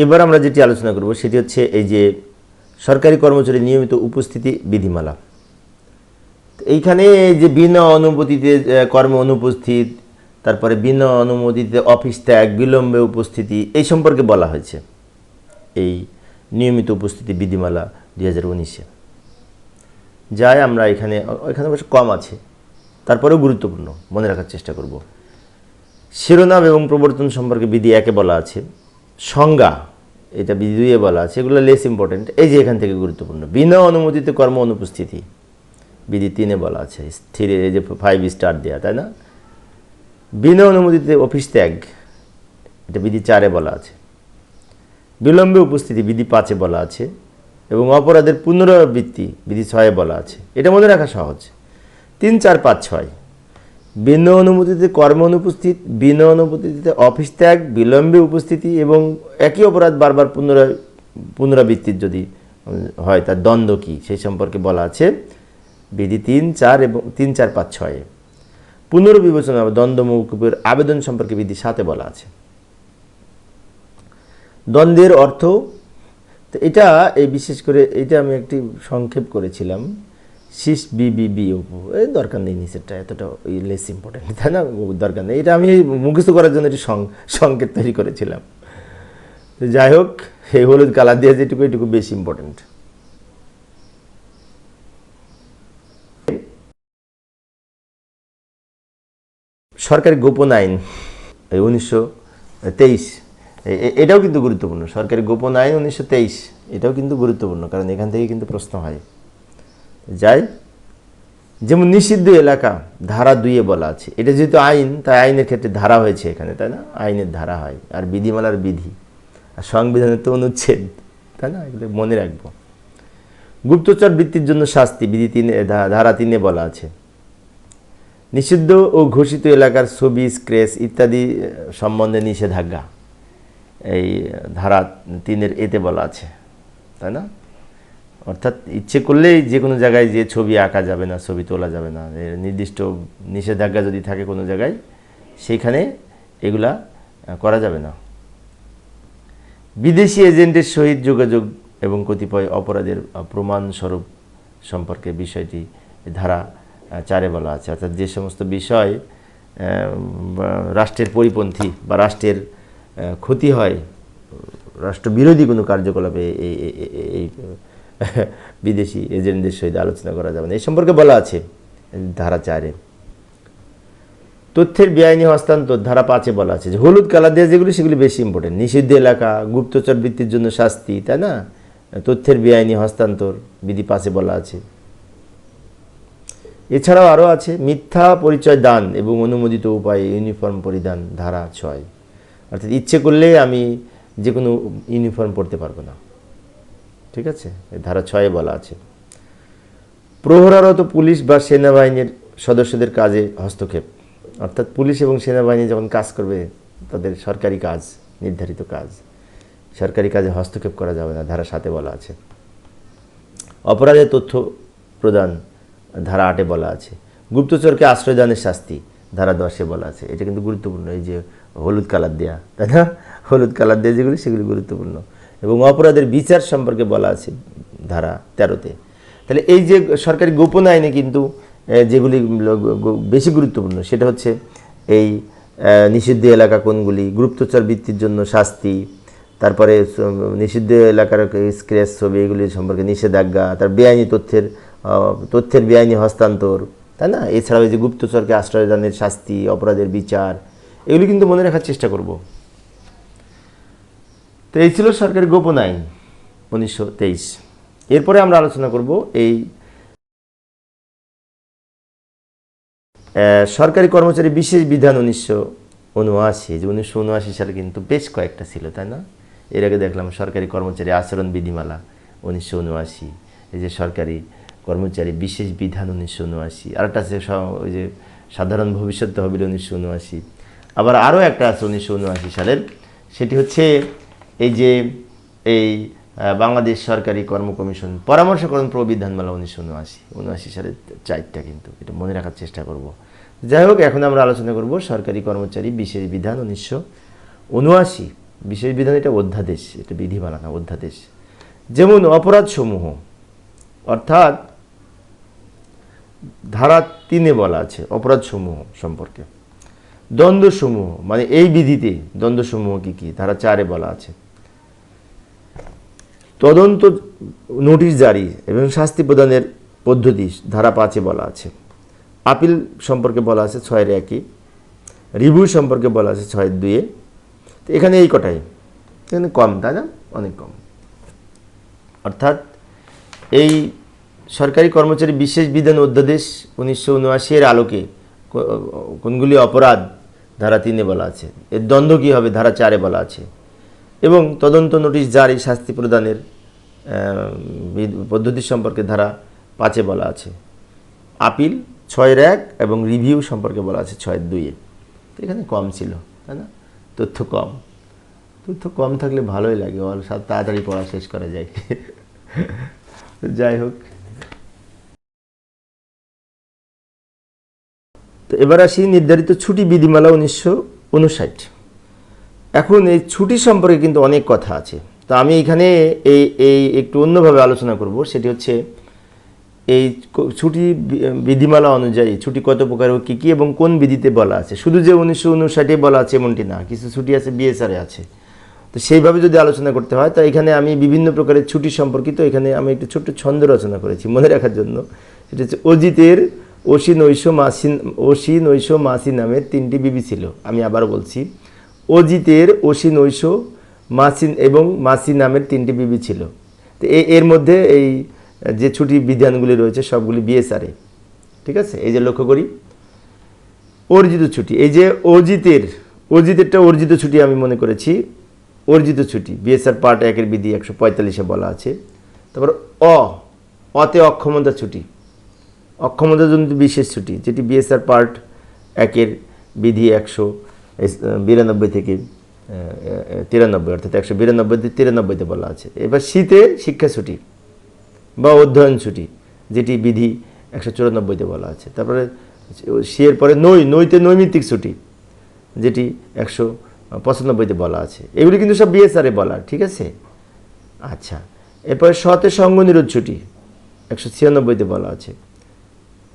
এবার আমরা যেটি আলোচনা করব সেটি হচ্ছে এই যে সরকারি কর্মচারী নিয়মিত উপস্থিতি বিধিমালা। এইখানে যে বিনা অনুমতিতে কর্মে অনুপস্থিত, তারপরে বিনা অনুমতিতে অফিস ত্যাগ, বিলম্বে উপস্থিতি, এই সম্পর্কে বলা হয়েছে এই নিয়মিত উপস্থিতি বিধিমালা 2019-এ। যাই আমরা এখানে অবশ্য কম আছে, তারপরেও গুরুত্বপূর্ণ, মনে রাখার চেষ্টা করব। শিরোনাম এবং প্রবর্তন সম্পর্কে বিধি 1-এ বলা আছে, সংজ্ঞা এটা বিধি 2-এ বলা আছে, এগুলো লেস ইম্পর্টেন্ট। এই যে এখান থেকে গুরুত্বপূর্ণ বিনা অনুমতিতে কর্ম অনুপস্থিতি বিধি 3-এ বলা আছে, স্থির এই যে 5 স্টার দেয়া, তাই না? বিনা অনুমতিতে অফিস ত্যাগ এটা বিধি 4-এ বলা আছে। বিলম্বে উপস্থিতি বিধি 5-এ বলা আছে এবং অপরাধের পুনরাবৃত্তি বিধি 6-এ বলা আছে। এটা মনে রাখা সহজ। 3, 4, 5, 6 বিনা অনুমতিতে কর্ম অনুপস্থিত, বিনা অনুমতিতে অফিস ত্যাগ, বিলম্বে উপস্থিতি এবং একই অপরাধ বারবার পুনরাবৃত্তির যদি হয় তার দণ্ড কি সেই সম্পর্কে বলা আছে বিধি 3, 4 এবং 3, 4, 5, 6-এ। পুনর্বিবেচনা দ্বন্দ্ব মৌকুফের আবেদন সম্পর্কে বিধি 7-এ বলা আছে। দ্বন্দ্বের অর্থ, তো এটা এই বিশেষ করে এটা আমি একটি সংক্ষেপ করেছিলাম, শিস বিবিবি উপু, এই দরকার নেই নিচেরটা, এতটা লেস ইম্পর্টেন্ট, তাই না? দরকার নেই, এটা আমি মুখস্থ করার জন্য একটি সংকেত তৈরি করেছিলাম। তো যাই হোক, এই হলুদ কালার দিয়ে যেটুকু এটুকু বেশি ইম্পর্টেন্ট। সরকারি গোপন আইন 1923, এটাও কিন্তু গুরুত্বপূর্ণ। সরকারি গোপন আইন 1923 এটাও কিন্তু গুরুত্বপূর্ণ, কারণ এখান থেকে কিন্তু প্রশ্ন হয়। যাই, যেমন নিষিদ্ধ এলাকা ধারা 2-এ বলা আছে। এটা যেহেতু আইন, তাই আইনের ক্ষেত্রে ধারা হয়েছে এখানে, তাই না? আইনের ধারা হয়, আর বিধিমালার বিধি, আর সংবিধানের তো অনুচ্ছেদ, তাই না? এগুলো মনে রাখবো। গুপ্তচর বৃত্তির জন্য শাস্তি বিধি 3 ধারা 3-এ বলা আছে। নিষিদ্ধ ও ঘোষিত এলাকার ছবি, স্ক্র্যাচ ইত্যাদি সম্বন্ধে নিষেধাজ্ঞা এই ধারা 3-এর এতে বলা আছে, তাই না? অর্থাৎ ইচ্ছে করলেই যে কোনো জায়গায় যে ছবি আঁকা যাবে না, ছবি তোলা যাবে না, নির্দিষ্ট নিষেধাজ্ঞা যদি থাকে কোনো জায়গায় সেইখানে এগুলা করা যাবে না। বিদেশি এজেন্টের সহিত যোগাযোগ এবং কতিপয় অপরাধের প্রমাণস্বরূপ সম্পর্কে বিষয়টি ধারা 4-এ বলা আছে। অর্থাৎ যে সমস্ত বিষয় রাষ্ট্রের পরিপন্থী বা রাষ্ট্রের ক্ষতি হয়, রাষ্ট্রবিরোধী কোনো কার্যকলাপে এই বিদেশি এজেন্টদের সহিত আলোচনা করা যাবে না, এই সম্পর্কে বলা আছে ধারা 4-এ। তথ্যের বেআইনি হস্তান্তর ধারা 5-এ বলা আছে। যে হলুদ কালার দিয়ে যেগুলি সেগুলি বেশি ইম্পর্টেন্ট। নিষিদ্ধ এলাকা, গুপ্তচর বৃত্তির জন্য শাস্তি, তাই না? তথ্যের বেআইনি হস্তান্তর বিধি 5-এ বলা আছে। এছাড়াও আরও আছে মিথ্যা পরিচয় দান এবং অনুমোদিত উপায়ে ইউনিফর্ম পরিধান ধারা 6। অর্থাৎ ইচ্ছে করলে আমি যে কোনো ইউনিফর্ম পরতে পারবো না, ঠিক আছে? ধারা 6-এ বলা আছে। প্রহরারত পুলিশ বা সেনাবাহিনীর সদস্যদের কাজে হস্তক্ষেপ, অর্থাৎ পুলিশ এবং সেনাবাহিনী যখন কাজ করবে, তাদের সরকারি কাজ, নির্ধারিত কাজ, সরকারি কাজে হস্তক্ষেপ করা যাবে না, ধারা 7-এ বলা আছে। অপরাধের তথ্য প্রদান ধারা 8-এ বলা আছে। গুপ্তচরকে আশ্রয়দানের শাস্তি ধারা 10-এ বলা আছে। এটা কিন্তু গুরুত্বপূর্ণ, এই যে হলুদ কালার দেয়া, তাই না, হলুদ কালার দেয়া যেগুলি সেগুলি গুরুত্বপূর্ণ। এবং অপরাধের বিচার সম্পর্কে বলা আছে ধারা 13-তে। তাহলে এই যে সরকারি গোপন আইনে কিন্তু যেগুলি বেশি গুরুত্বপূর্ণ সেটা হচ্ছে এই নিষিদ্ধ এলাকা কোনগুলি, গুপ্তচর বৃত্তির জন্য শাস্তি, তারপরে নিষিদ্ধ এলাকার স্ক্র্যাচ ছবি এগুলি সম্পর্কে নিষেধাজ্ঞা, তার বেআইনি তথ্যের বেআইনি হস্তান্তর, তাই না, এছাড়াও এই যে গুপ্তচরকে আশ্রয়দানের শাস্তি, অপরাধের বিচার, এগুলি কিন্তু মনে রাখার চেষ্টা করব। তো এই ছিল সরকারি গোপন আইন 1923। এরপরে আমরা আলোচনা করব এই সরকারি কর্মচারী বিশেষ বিধান 1979। যে 1979 সালে কিন্তু বেশ কয়েকটা ছিল, তাই না। এর আগে দেখলাম সরকারি কর্মচারী আচরণ বিধিমালা 1979, এই যে সরকারি কর্মচারী বিশেষ বিধান 1979, আরেকটা আছে ওই যে সাধারণ ভবিষ্যৎ তহবিল 1979, আবার আরও একটা আছে 1979 সালের, সেটি হচ্ছে এই যে এই বাংলাদেশ সরকারি কর্ম কমিশন পরামর্শকরণ প্রবিধানমালা 1979 সালের 4টা, কিন্তু এটা মনে রাখার চেষ্টা করব। যাই হোক, এখন আমরা আলোচনা করব সরকারি কর্মচারী বিশেষ বিধান 1979। বিশেষ বিধান এটা অধ্যাদেশ, এটা বিধিমালা না, অধ্যাদেশ। যেমন অপরাধসমূহ, অর্থাৎ ধারা 3-এ বলা আছে অপরাধসমূহ সম্পর্কে। দ্বন্দ্বসমূহ, মানে এই বিধিতে দ্বন্দ্বসমূহ কি কি, ধারা 4-এ বলা আছে। তদন্ত নোটিশ জারি এবং শাস্তি প্রদানের পদ্ধতি ধারা 5-এ বলা আছে। আপিল সম্পর্কে বলা আছে 6-এর 1-এ। রিভিউ সম্পর্কে বলা আছে 6-এর 2-এ। তো এখানে এই কটাই, এখানে কম, তাই না, অনেক কম। অর্থাৎ এই সরকারি কর্মচারী বিশেষ বিধান অধ্যাদেশ 1979-এর আলোকে কোনগুলি অপরাধ ধারা 3-এ বলা আছে, এর দ্বন্দ্ব কী হবে ধারা 4-এ বলা আছে, এবং তদন্ত নোটিশ জারি শাস্তি প্রদানের পদ্ধতি সম্পর্কে ধারা 5-এ বলা আছে। আপিল 6-এর 1 এবং রিভিউ সম্পর্কে বলা আছে 6-এর 2-এ। তো এখানে কম ছিল, তাই না, তথ্য কম থাকলে ভালোই লাগে, তাড়াতাড়ি পড়া শেষ করা যায়। যাই হোক, তো এবার আসি নির্ধারিত ছুটি বিধিমালা 1959। এখন এই ছুটি সম্পর্কে কিন্তু অনেক কথা আছে, তো আমি এখানে এই একটু অন্যভাবে আলোচনা করব। সেটি হচ্ছে এই ছুটি বিধিমালা অনুযায়ী ছুটি কত প্রকার ও কী কী এবং কোন বিধিতে বলা আছে। শুধু যে 1959-এ বলা আছে এমনটি না, কিছু ছুটি আছে বিএসআরে আছে। তো সেইভাবে যদি আলোচনা করতে হয়, তো এখানে আমি বিভিন্ন প্রকারের ছুটি সম্পর্কিত এখানে আমি একটু ছোট্ট ছন্দ রচনা করেছি মনে রাখার জন্য। সেটা হচ্ছে অজিতের অসি নৈশ মাসি নামের 3টি বিবি ছিল। আমি আবার বলছি, অজিতের অসি নৈশ মাসি এবং মাসি নামের 3টি বিবি ছিল। তো এর মধ্যে এই যে ছুটি বিধানগুলি রয়েছে সবগুলি বিএসআরে, ঠিক আছে। এই যে লক্ষ্য করি অর্জিত ছুটি, এই যে অর্জিতেরটা অর্জিত ছুটি আমি মনে করেছি অর্জিত ছুটি, বিএসআর পার্ট 1-এর বিধি 145-এ বলা আছে। তারপর অতে অক্ষমতা ছুটি, অক্ষমতাজনিত বিশেষ ছুটি, যেটি বিএসআর পার্ট 1-এর বিধি 192 থেকে 93, অর্থাৎ 192-93-তে বলা আছে। এবার শীতে শিক্ষা ছুটি বা অধ্যয়ন ছুটি, যেটি বিধি 194-তে বলা আছে। তারপরে এর পরে নইতে নৈমিত্তিক ছুটি, যেটি 195-তে বলা আছে। এগুলি কিন্তু সব বিএসআরে বলা, ঠিক আছে। আচ্ছা, এরপরে সতে সঙ্গ নিরোধ ছুটি 196-তে বলা আছে।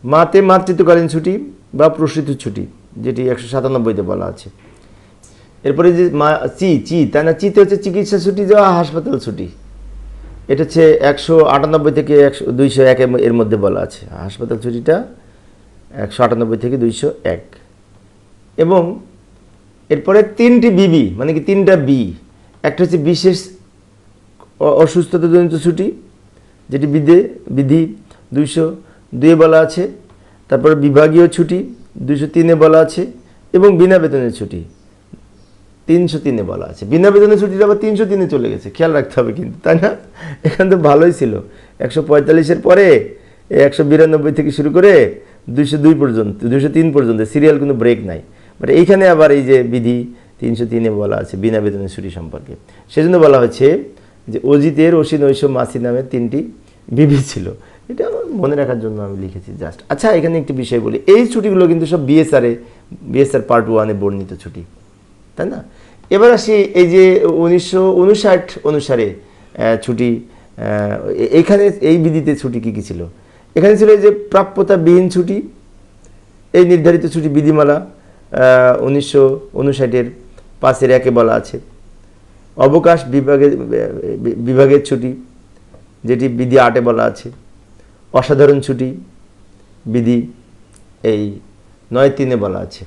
মাতে মাতৃত্বকালীন ছুটি বা প্রসূতি ছুটি, যেটি 197-তে বলা আছে। এরপরে যে তাই না, চিতে হচ্ছে চিকিৎসা ছুটি যাওয়া হাসপাতাল ছুটি, এটা হচ্ছে 198 থেকে 201 এর মধ্যে বলা আছে। হাসপাতাল ছুটিটা 198 থেকে 201। এবং এরপরে 3টি বিবি, মানে কি 3টা বি, একটা হচ্ছে বিশেষ অসুস্থতাজনিত ছুটি, যেটি বিধি 202-এ বলা আছে। তারপরে বিভাগীয় ছুটি 203-এ বলা আছে, এবং বিনা বেতনের ছুটি 303-এ বলা আছে। বিনা বেতনের ছুটিটা আবার 303-এ চলে গেছে, খেয়াল রাখতে হবে কিন্তু, তাই না। এখান তো ভালোই ছিল, 145-এর পরে 192 থেকে শুরু করে 202 পর্যন্ত, 203 পর্যন্ত সিরিয়াল কোনো ব্রেক নাই। বাট এইখানে আবার এই যে বিধি 303-এ বলা আছে বিনা বেতনের ছুটি সম্পর্কে। সেজন্য বলা হচ্ছে যে অজিতের অসি নৈশ মাসি নামে 3টি বিবি ছিল, এটা আমার মনে রাখার জন্য আমি লিখেছি জাস্ট। আচ্ছা, এখানে একটি বিষয় বলি, এই ছুটিগুলো কিন্তু সব বিএসআর পার্ট 1-এ বর্ণিত ছুটি, তাই না? এবার আসি এই যে 1959 অনুসারে ছুটি, এইখানে এই বিধিতে ছুটি কী কী ছিল? এখানে ছিল এই যে প্রাপ্যতাবিহীন ছুটি, এই নির্ধারিত ছুটি বিধিমালা 1959-এর 5-1-এ বলা আছে। অবকাশ বিভাগের ছুটি, যেটি বিধি 8-এ বলা আছে। অসাধারণ ছুটি বিধি এই 9-3-এ বলা আছে,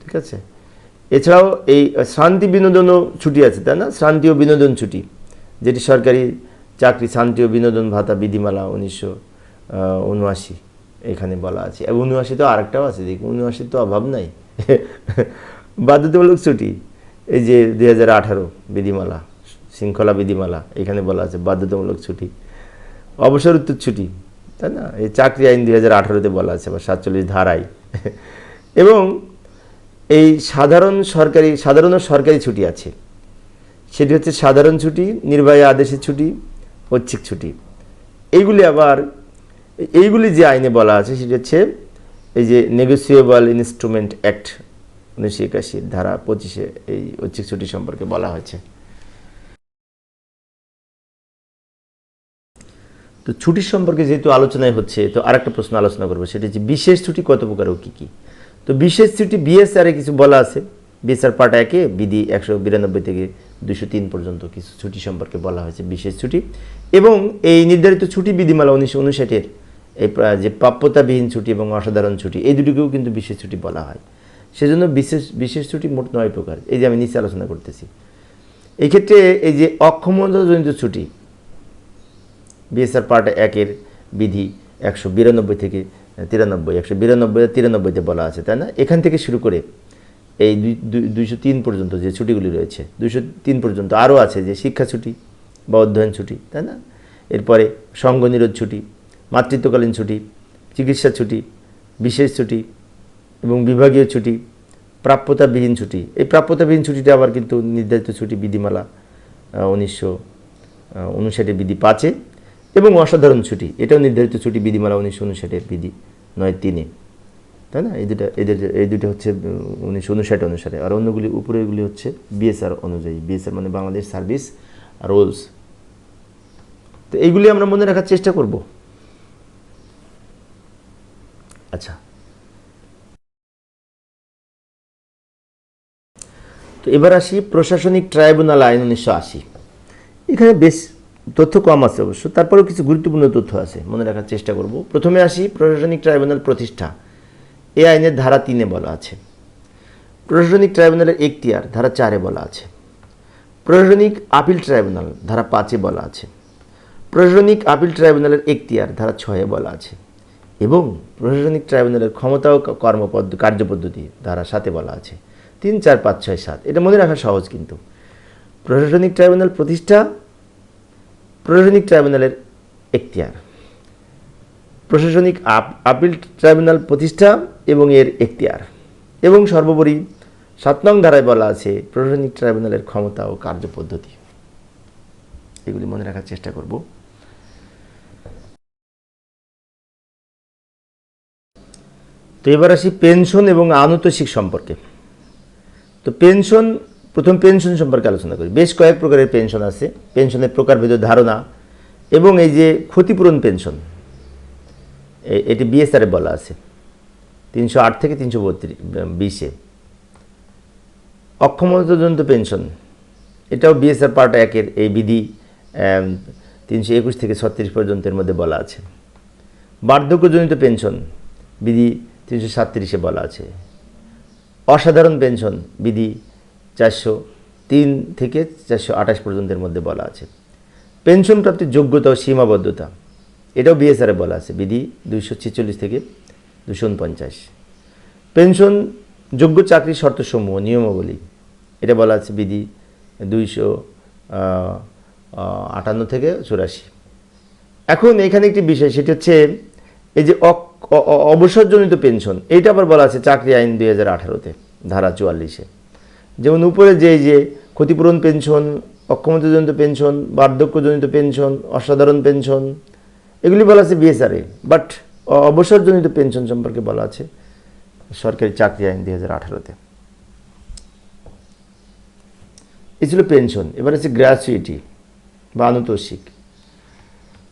ঠিক আছে? এছাড়াও এই শান্তি বিনোদনও ছুটি আছে, তাই না? শান্তি ও বিনোদন ছুটি, যেটি সরকারি চাকরি শান্তি ও বিনোদন ভাতা বিধিমালা 1979 এখানে বলা আছে। এবং 79 তো আরেকটাও আছে, দেখুন 79 তো অভাব নাই। বাধ্যতামূলক ছুটি, এই যে 2018 বিধিমালা, শৃঙ্খলা বিধিমালা, এখানে বলা আছে বাধ্যতামূলক ছুটি। অবসর উত্তর ছুটি, তাই না? এই চাকরি আইন 2018-তে বলা আছে, বা 47 ধারায়। এবং এই সাধারণ ও সরকারি ছুটি আছে, সেটি হচ্ছে সাধারণ ছুটি, নির্বাহী আদেশের ছুটি, ঐচ্ছিক ছুটি। এইগুলি যে আইনে বলা আছে সেটি হচ্ছে এই যে নেগোসিয়েবল ইনস্ট্রুমেন্ট অ্যাক্ট 1981 ধারা 25-এ এই ঐচ্ছিক ছুটি সম্পর্কে বলা হয়েছে। তো ছুটির সম্পর্কে যেহেতু আলোচনায় হচ্ছে, তো আরেকটা প্রশ্ন আলোচনা করবো, সেটা হচ্ছে বিশেষ ছুটি কত প্রকার ও কী কী? তো বিশেষ ছুটি বিএসআর-এ কিছু বলা আছে, বিএসআর পার্ট 1-এ বিধি 192 থেকে 203 পর্যন্ত কিছু ছুটি সম্পর্কে বলা হয়েছে, বিশেষ ছুটি। এবং এই নির্ধারিত ছুটি বিধিমালা 1959-এর এই যে প্রাপ্যতাবিহীন ছুটি এবং অসাধারণ ছুটি, এই দুটিকেও কিন্তু বিশেষ ছুটি বলা হয়। সেজন্য বিশেষ ছুটি মোট 9 প্রকার, এই যে আমি নিচে আলোচনা করতেছি। এই ক্ষেত্রে এই যে অক্ষমতাজনিত ছুটি বিএসআর পার্ট 1-এর বিধি 192 থেকে 93, 192-93-তে বলা আছে, তাই না? এখান থেকে শুরু করে এই 203 পর্যন্ত যে ছুটিগুলি রয়েছে, 203 পর্যন্ত আরও আছে যে শিক্ষা ছুটি বা অধ্যয়ন ছুটি, তাই না? এরপরে সঙ্গনিরোধ ছুটি, মাতৃত্বকালীন ছুটি, চিকিৎসা ছুটি, বিশেষ ছুটি এবং বিভাগীয় ছুটি, প্রাপ্যতাবিহীন ছুটি। এই প্রাপ্যতাবিহীন ছুটিটা আবার কিন্তু নির্ধারিত ছুটি বিধিমালা 1959-এর বিধি 5-এ, এবং অসাধারণ ছুটি, এটাও নির্ধারিত ছুটি বিধিমালা 1959-এর বিধি 9-3-এ, তাই না? এই দুটো হচ্ছে 1959 অনুসারে, আর অন্যগুলি উপরেগুলি হচ্ছে বিএসআর অনুযায়ী। বিএসআর মানে বাংলাদেশ সার্ভিস রুলস। তো এইগুলি আমরা মনে রাখার চেষ্টা করব। আচ্ছা, তো এবার আসি প্রশাসনিক ট্রাইব্যুনাল আইন 1980। এখানে বেশ তথ্য কম আছে অবশ্য, তারপরেও কিছু গুরুত্বপূর্ণ তথ্য আছে, মনে রাখার চেষ্টা করব। প্রথমে আসি প্রশাসনিক ট্রাইব্যুনাল প্রতিষ্ঠা, এই আইনের ধারা 3-এ বলা আছে। প্রশাসনিক ট্রাইব্যুনালের এখতিয়ার ধারা 4-এ বলা আছে। প্রশাসনিক আপিল ট্রাইব্যুনাল ধারা 5-এ বলা আছে। প্রশাসনিক আপিল ট্রাইব্যুনালের এখতিয়ার ধারা 6-এ বলা আছে। এবং প্রশাসনিক ট্রাইব্যুনালের ক্ষমতা ও কার্যপদ্ধতি ধারা 7-এ বলা আছে। 3, 4, 5, 6, 7, এটা মনে রাখা সহজ। কিন্তু প্রশাসনিক ট্রাইব্যুনাল প্রতিষ্ঠা, প্রশাসনিক ট্রাইব্যুনালের এখতিয়ার, প্রশাসনিক আপিল ট্রাইব্যুনাল প্রতিষ্ঠা এবং এর এখতিয়ার, এবং সর্বোপরি 7 নং ধারায় বলা আছে প্রশাসনিক ট্রাইব্যুনালের ক্ষমতা ও কার্যপদ্ধতি। এগুলি মনে রাখার চেষ্টা করব। তো এবার আসি পেনশন এবং আনুতোষিক সম্পর্কে। তো প্রথম পেনশন সম্পর্কে আলোচনা করি। বেশ কয়েক প্রকারের পেনশন আছে, পেনশনের প্রকারভেদ ধারণা, এবং এই যে ক্ষতিপূরণ পেনশন, এটি বিএসআর-এ বলা আছে 308 থেকে 320-এ। অক্ষমতাজনিত পেনশন, এটাও বিএসআর পার্ট 1-এর এই বিধি 321 থেকে 36 পর্যন্তের মধ্যে বলা আছে। বার্ধক্যজনিত পেনশন বিধি 337-এ বলা আছে। অসাধারণ পেনশন বিধি 403 থেকে 428 পর্যন্তের মধ্যে বলা আছে। পেনশন প্রাপ্তির যোগ্যতা ও সীমাবদ্ধতা, এটাও বিএসআর-এ বলা আছে বিধি 246 থেকে 249। পেনশন যোগ্য চাকরির শর্তসমূহ নিয়মাবলী, এটা বলা আছে বিধি 258 থেকে 84। এখন এখানে একটি বিষয়, সেটি হচ্ছে এই যে অবসরজনিত পেনশন, এইটা আবার বলা আছে চাকরি আইন 2018-তে ধারা 44-এ। যেমন উপরে যে ক্ষতিপূরণ পেনশন, অক্ষমতাজনিত পেনশন, বার্ধক্যজনিত পেনশন, অসাধারণ পেনশন, এগুলি বলা আছে বিএসআরএ, বাট অবসরজনিত পেনশন সম্পর্কে বলা আছে সরকারি চাকরি আইন 2018-তে। এই ছিল পেনশন। এবার আছে গ্র্যাচুইটি বা আনুতোষিক।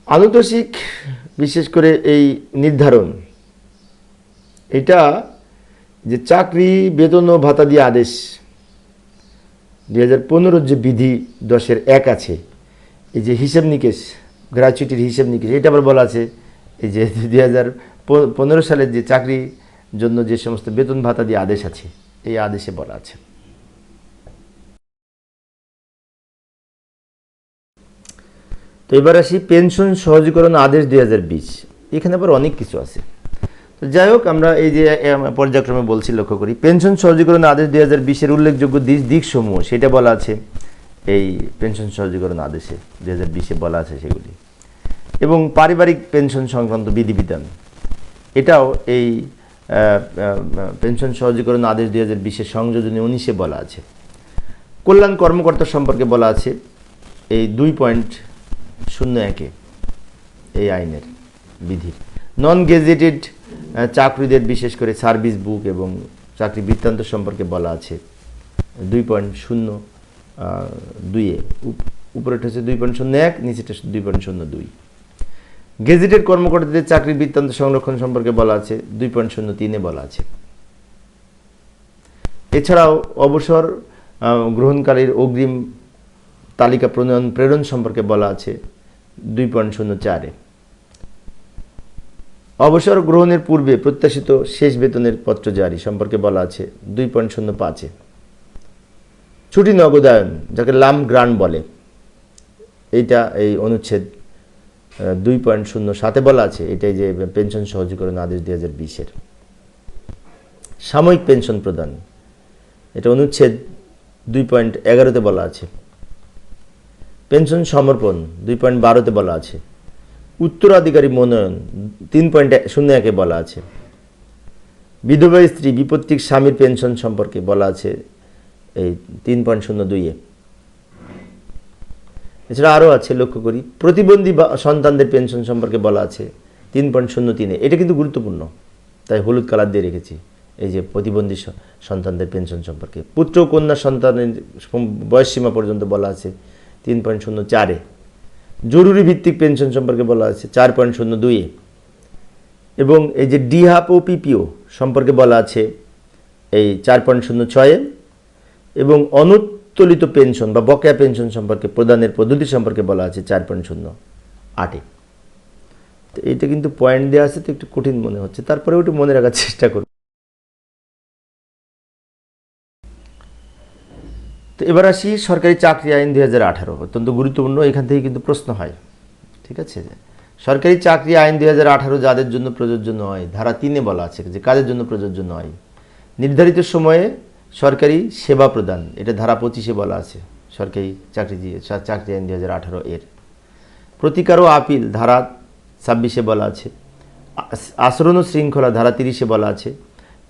আনুতোষিক বিশেষ করে এই নির্ধারণ, এটা যে চাকরি বেতন ও ভাতা দিয়ে আদেশ 2015 যে বিধি 10-1 আছে, এই যে হিসেব নিকেশ, গ্র্যাচুইটির হিসেব নিকেশ, এটা আবার বলা আছে এই যে 2015 সালের যে চাকরির জন্য যে সমস্ত বেতন ভাতা দিয়ে আদেশ আছে, এই আদেশে বলা আছে। তো এবার আসি পেনশন সহজীকরণ আদেশ 2020। এখানে আবার অনেক কিছু আছে। তো যাই হোক, আমরা এই যে পর্যায়ক্রমে বলছি, লক্ষ্য করি পেনশন সহজীকরণ আদেশ 2020-এর উল্লেখযোগ্য দিকসমূহ সেটা বলা আছে এই পেনশন সহজীকরণ আদেশে 2020-এ বলা আছে সেগুলি। এবং পারিবারিক পেনশন সংক্রান্ত বিধিবিধান, এটাও এই পেনশন সহজীকরণ আদেশ 2020-এর সংযোজনী 19-এ বলা আছে। কল্যাণ কর্মকর্তা সম্পর্কে বলা আছে এই 2.01-এ এই আইনের বিধি। নন গেজেটেড চাকরিদের বিশেষ করে সার্ভিস বুক এবং চাকরি বৃত্তান্ত সম্পর্কে বলা আছে 2.02-এ। উপরেটা হচ্ছে 2.01, নিচেটা 2.02। গেজেটেড কর্মকর্তাদের চাকরি বৃত্তান্ত সংরক্ষণ সম্পর্কে বলা আছে 2.03-এ বলা আছে। এছাড়াও অবসর গ্রহণকারীর অগ্রিম তালিকা প্রেরণ সম্পর্কে বলা আছে 2.04-এ। অবসর গ্রহণের পূর্বে প্রত্যাশিত শেষ বেতনের পত্র জারি সম্পর্কে বলা আছে 2.05-এ। ছুটি নগদায়ন, যাকে লাম গ্রান্ট বলে, এইটা এই অনুচ্ছেদ 2.07-এ বলা আছে। এটাই যে পেনশন সহজীকরণ আদেশ 2020-এর। সাময়িক পেনশন প্রদান, এটা অনুচ্ছেদ 2.11-তে বলা আছে। পেনশন সমর্পণ 2.12-তে বলা আছে। উত্তরাধিকারী মনোনয়ন 3.01-এ বলা আছে। বিধবা স্ত্রী বিপত্তিক স্বামীর পেনশন সম্পর্কে বলা আছে এই 3.02-এ। এছাড়া আরও আছে, লক্ষ্য করি প্রতিবন্ধী বা সন্তানদের পেনশন সম্পর্কে বলা আছে 3.03-এ। এটা কিন্তু গুরুত্বপূর্ণ, তাই হলুদ কালার দিয়ে রেখেছি। এই যে প্রতিবন্ধী সন্তানদের পেনশন সম্পর্কে পুত্র ও কন্যা সন্তানের বয়সসীমা পর্যন্ত বলা আছে 3.04-এ। জরুরি ভিত্তিক পেনশন সম্পর্কে বলা আছে 4.02-এ। এবং এই যে ডিহাপ ও পিপিও সম্পর্কে বলা আছে এই 4.06-এ। এবং অনুত্তোলিত পেনশন বা বকেয়া পেনশন সম্পর্কে প্রদানের পদ্ধতি সম্পর্কে বলা আছে 4.08-এ। তো এইটা কিন্তু পয়েন্ট দেওয়া আছে, তো একটু কঠিন মনে হচ্ছে, তারপরে ওটা মনে রাখার চেষ্টা করব। তো এবার আসি সরকারি চাকরি আইন 2018, অত্যন্ত গুরুত্বপূর্ণ। এখান থেকে কিন্তু প্রশ্ন হয়, ঠিক আছে। সরকারি চাকরি আইন 2018 যাদের জন্য প্রযোজ্য নয়, ধারা 3-এ বলা আছে যে কাদের জন্য প্রযোজ্য নয়। নির্ধারিত সময়ে সরকারি সেবা প্রদান, এটা ধারা 25-এ বলা আছে সরকারি চাকরি আইন 2018 এর। প্রতিকার ও আপিল ধারা 26-এ বলা আছে। আচরণ ও শৃঙ্খলা ধারা 30-এ বলা আছে।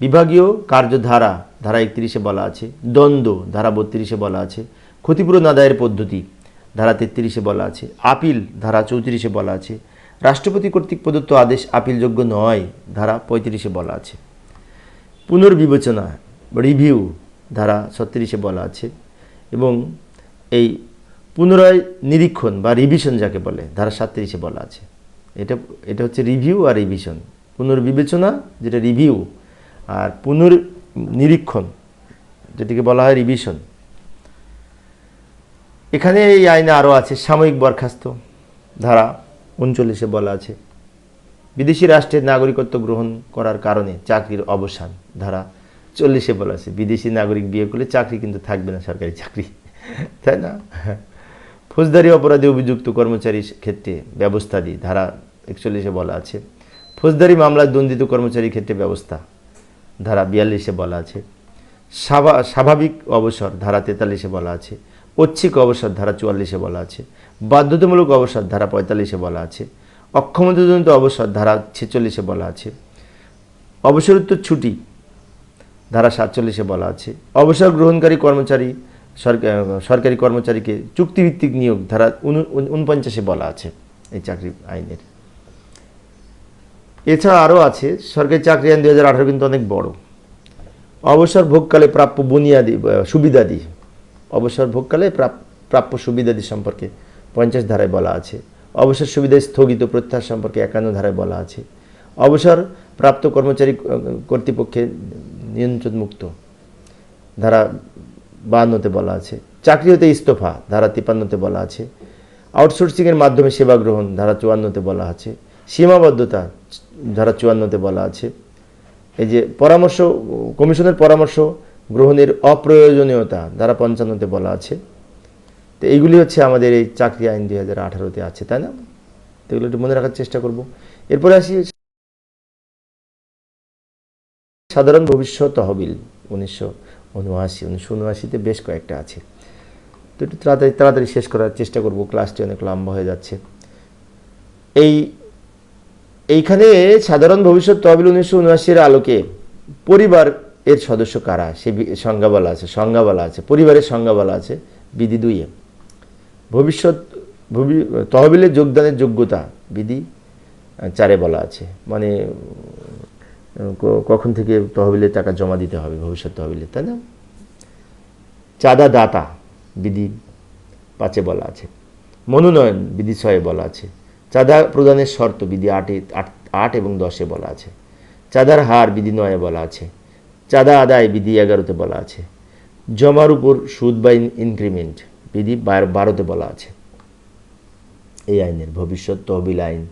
বিভাগীয় কার্যধারা ধারা 31-এ বলা আছে। দ্বন্দ্ব ধারা 32-এ বলা আছে। ক্ষতিপূরণ আদায়ের পদ্ধতি ধারা 33-এ বলা আছে। আপিল ধারা 34-এ বলা আছে। রাষ্ট্রপতি কর্তৃক প্রদত্ত আদেশ আপিলযোগ্য নয় ধারা 35-এ বলা আছে। পুনর্বিবেচনা রিভিউ ধারা 36-এ বলা আছে। এবং এই পুনরায় নিরীক্ষণ বা রিভিশন যাকে বলে ধারা 37-এ বলা আছে। এটা হচ্ছে রিভিউ আর রিভিশন। পুনর্বিবেচনা যেটা রিভিউ, আর পুনর্নিরীক্ষণ যেটিকে বলা হয় রিভিশন। এখানে এই আইনে আরও আছে সাময়িক বরখাস্ত ধারা 39-এ বলা আছে। বিদেশি রাষ্ট্রের নাগরিকত্ব গ্রহণ করার কারণে চাকরির অবসান ধারা 40-এ বলা আছে। বিদেশি নাগরিক বিয়ে করলে চাকরি কিন্তু থাকবে না, সরকারি চাকরি, তাই না। ফৌজদারি অপরাধে অভিযুক্ত কর্মচারীর ক্ষেত্রে ব্যবস্থাদি ধারা 41-এ বলা আছে। ফৌজদারি মামলায় দণ্ডিত কর্মচারীর ক্ষেত্রে ব্যবস্থা ধারা 42-এ বলা আছে। স্বাভাবিক অবসর ধারা 43-এ বলা আছে। ঐচ্ছিক অবসর ধারা 44-এ বলা আছে। বাধ্যতামূলক অবসর ধারা 45-এ বলা আছে। অক্ষমতাজনিত অবসর ধারা 46-এ বলা আছে। অবসরোত্তর ছুটি ধারা 47-এ বলা আছে। অবসর গ্রহণকারী কর্মচারী সরকারি কর্মচারীকে চুক্তিভিত্তিক নিয়োগ ধারা 49-এ বলা আছে এই চাকরি আইনের। এছাড়া আরও আছে সরকারি চাকরি আইন 2018 কিন্তু অনেক বড়। অবসর ভোগকালে প্রাপ্য বুনিয়াদি সুবিধাদি, অবসর ভোগকালে প্রাপ্য সুবিধাদি সম্পর্কে 50 ধারায় বলা আছে। অবসর সুবিধা স্থগিত প্রত্যাহার সম্পর্কে 51 ধারায় বলা আছে। অবসর প্রাপ্ত কর্মচারী কর্তৃপক্ষের নিয়ন্ত্রণমুক্ত ধারা 52তে বলা আছে। চাকরি হতে ইস্তফা ধারা 53তে বলা আছে। আউটসোর্সিংয়ের মাধ্যমে সেবা গ্রহণ ধারা 54তে বলা আছে। সীমাবদ্ধতা ধারা 54তে বলা আছে। এই যে পরামর্শ কমিশনের পরামর্শ গ্রহণের অপ্রয়োজনীয়তা ধারা 55তে বলা আছে। তো এইগুলি হচ্ছে আমাদের এই চাকরি আইন 2018তে আছে, তাই না? তো এগুলো একটু মনে রাখার চেষ্টা করব। এরপরে আসি সাধারণ ভবিষ্যৎ তহবিল 1979তে বেশ কয়েকটা আছে। তো একটু তাড়াতাড়ি শেষ করার চেষ্টা করব, ক্লাসটি অনেক লম্বা হয়ে যাচ্ছে। এইখানে সাধারণ ভবিষ্যৎ তহবিল 1979-এর আলোকে পরিবার এর সদস্য কারা সে সংজ্ঞা বলা আছে। পরিবারের সংজ্ঞা বলা আছে বিধি 2-এ। ভবিষ্যৎ তহবিলের যোগদানের যোগ্যতা বিধি 4-এ বলা আছে, মানে কখন থেকে তহবিলের টাকা জমা দিতে হবে ভবিষ্যৎ তহবিলে, তাই না? চাঁদা দাতা বিধি 5-এ বলা আছে। মনোনয়ন বিধি 6-এ বলা আছে। চাঁদা প্রদানের শর্ত বিধি 8 এবং 10-এ বলা আছে। চাঁদার হার বিধি 9-এ বলা আছে। চাঁদা আদায় বিধি 11-তে বলা আছে। জমার উপর সুদ বা ইনক্রিমেন্ট বিধি 12-তে বলা আছে। এই আইনের ভবিষ্যৎ তহবিল আইন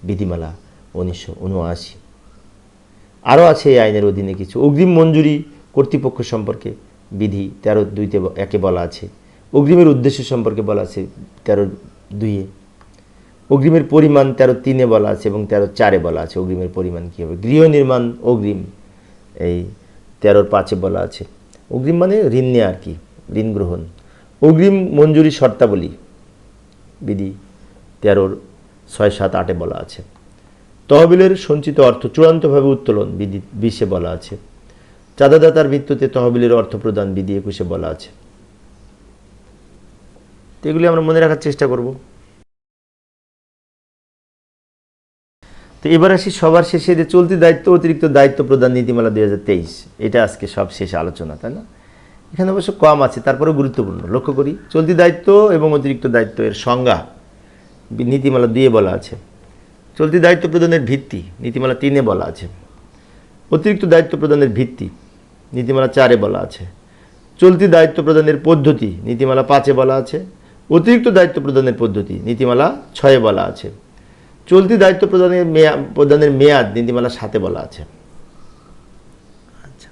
বিধিমালা 1979। আরও আছে এই আইনের অধীনে কিছু অগ্রিম মঞ্জুরি কর্তৃপক্ষ সম্পর্কে বিধি 13-2-1-এ বলা আছে। অগ্রিমের উদ্দেশ্য সম্পর্কে বলা আছে 13-2-এ। অগ্রিমের পরিমাণ 13-3-এ বলা আছে এবং 13-4-এ বলা আছে অগ্রিমের পরিমাণ কী হবে। গৃহ নির্মাণ অগ্রিম এই 13-5-এ বলা আছে। অগ্রিম মানে ঋণ নেওয়া আর কি, ঋণ গ্রহণ। অগ্রিম মঞ্জুরি শর্তাবলী বিধি 13-6-7-8-এ বলা আছে। তহবিলের সঞ্চিত অর্থ চূড়ান্তভাবে উত্তোলন বিধি 20-এ বলা আছে। চাঁদাদাতার মৃত্যুতে তহবিলের অর্থ প্রদান বিধি 21-এ বলা আছে। তো এগুলি আমরা মনে রাখার চেষ্টা করব। তো এবার আসি সবার শেষে যে চলতি দায়িত্ব অতিরিক্ত দায়িত্ব প্রদান নীতিমালা 2023, এটা আজকে সব শেষ আলোচনা, তাই না? এখানে অবশ্য কম আছে, তারপরেও গুরুত্বপূর্ণ। লক্ষ্য করি চলতি দায়িত্ব এবং অতিরিক্ত দায়িত্ব এর সংজ্ঞা নীতিমালা 2-এ বলা আছে। চলতি দায়িত্ব প্রদানের ভিত্তি নীতিমালা 3-এ বলা আছে। অতিরিক্ত দায়িত্ব প্রদানের ভিত্তি নীতিমালা 4-এ বলা আছে। চলতি দায়িত্ব প্রদানের পদ্ধতি নীতিমালা 5-এ বলা আছে। অতিরিক্ত দায়িত্ব প্রদানের পদ্ধতি নীতিমালা 6-এ বলা আছে। চলতি দায়িত্ব প্রদানের মেয়াদ নীতিমালা 7-এ বলা আছে। আচ্ছা,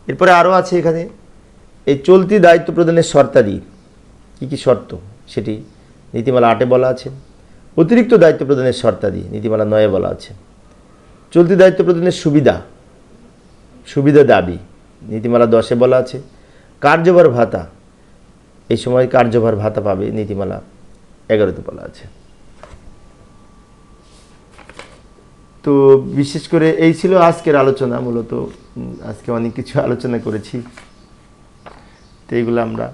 এরপরে আরও আছে এখানে এই চলতি দায়িত্ব প্রদানের শর্তাদি কী কী শর্ত সেটি নীতিমালা 8-এ বলা আছে। অতিরিক্ত দায়িত্ব প্রদানের শর্তাদি নীতিমালা 9-এ বলা আছে। চলতি দায়িত্ব প্রদানের সুবিধা দাবি নীতিমালা 10-এ বলা আছে। কার্যভার ভাতা, এই সময় কার্যভার ভাতা পাবে নীতিমালা 11-তে বলা আছে। তো বিশেষ করে এই ছিল আজকের আলোচনা। মূলত আজকে অনেক কিছু আলোচনা করেছি। তো এইগুলো আমরা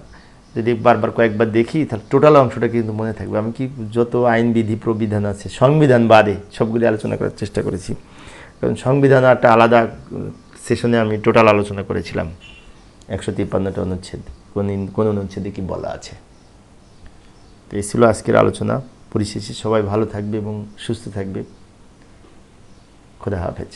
যদি বারবার কয়েকবার দেখি তাহলে টোটাল অংশটা কিন্তু মনে থাকবে। আমি কি যত আইন বিধি প্রবিধান আছে সংবিধান বাদে সবগুলি আলোচনা করার চেষ্টা করেছি, কারণ সংবিধান একটা আলাদা সেশনে আমি টোটাল আলোচনা করেছিলাম 153টা অনুচ্ছেদ, কোন অনুচ্ছেদে কি বলা আছে। তো এই ছিল আজকের আলোচনা। পরিশেষে সবাই ভালো থাকবে এবং সুস্থ থাকবে। খোদা হাফেজ।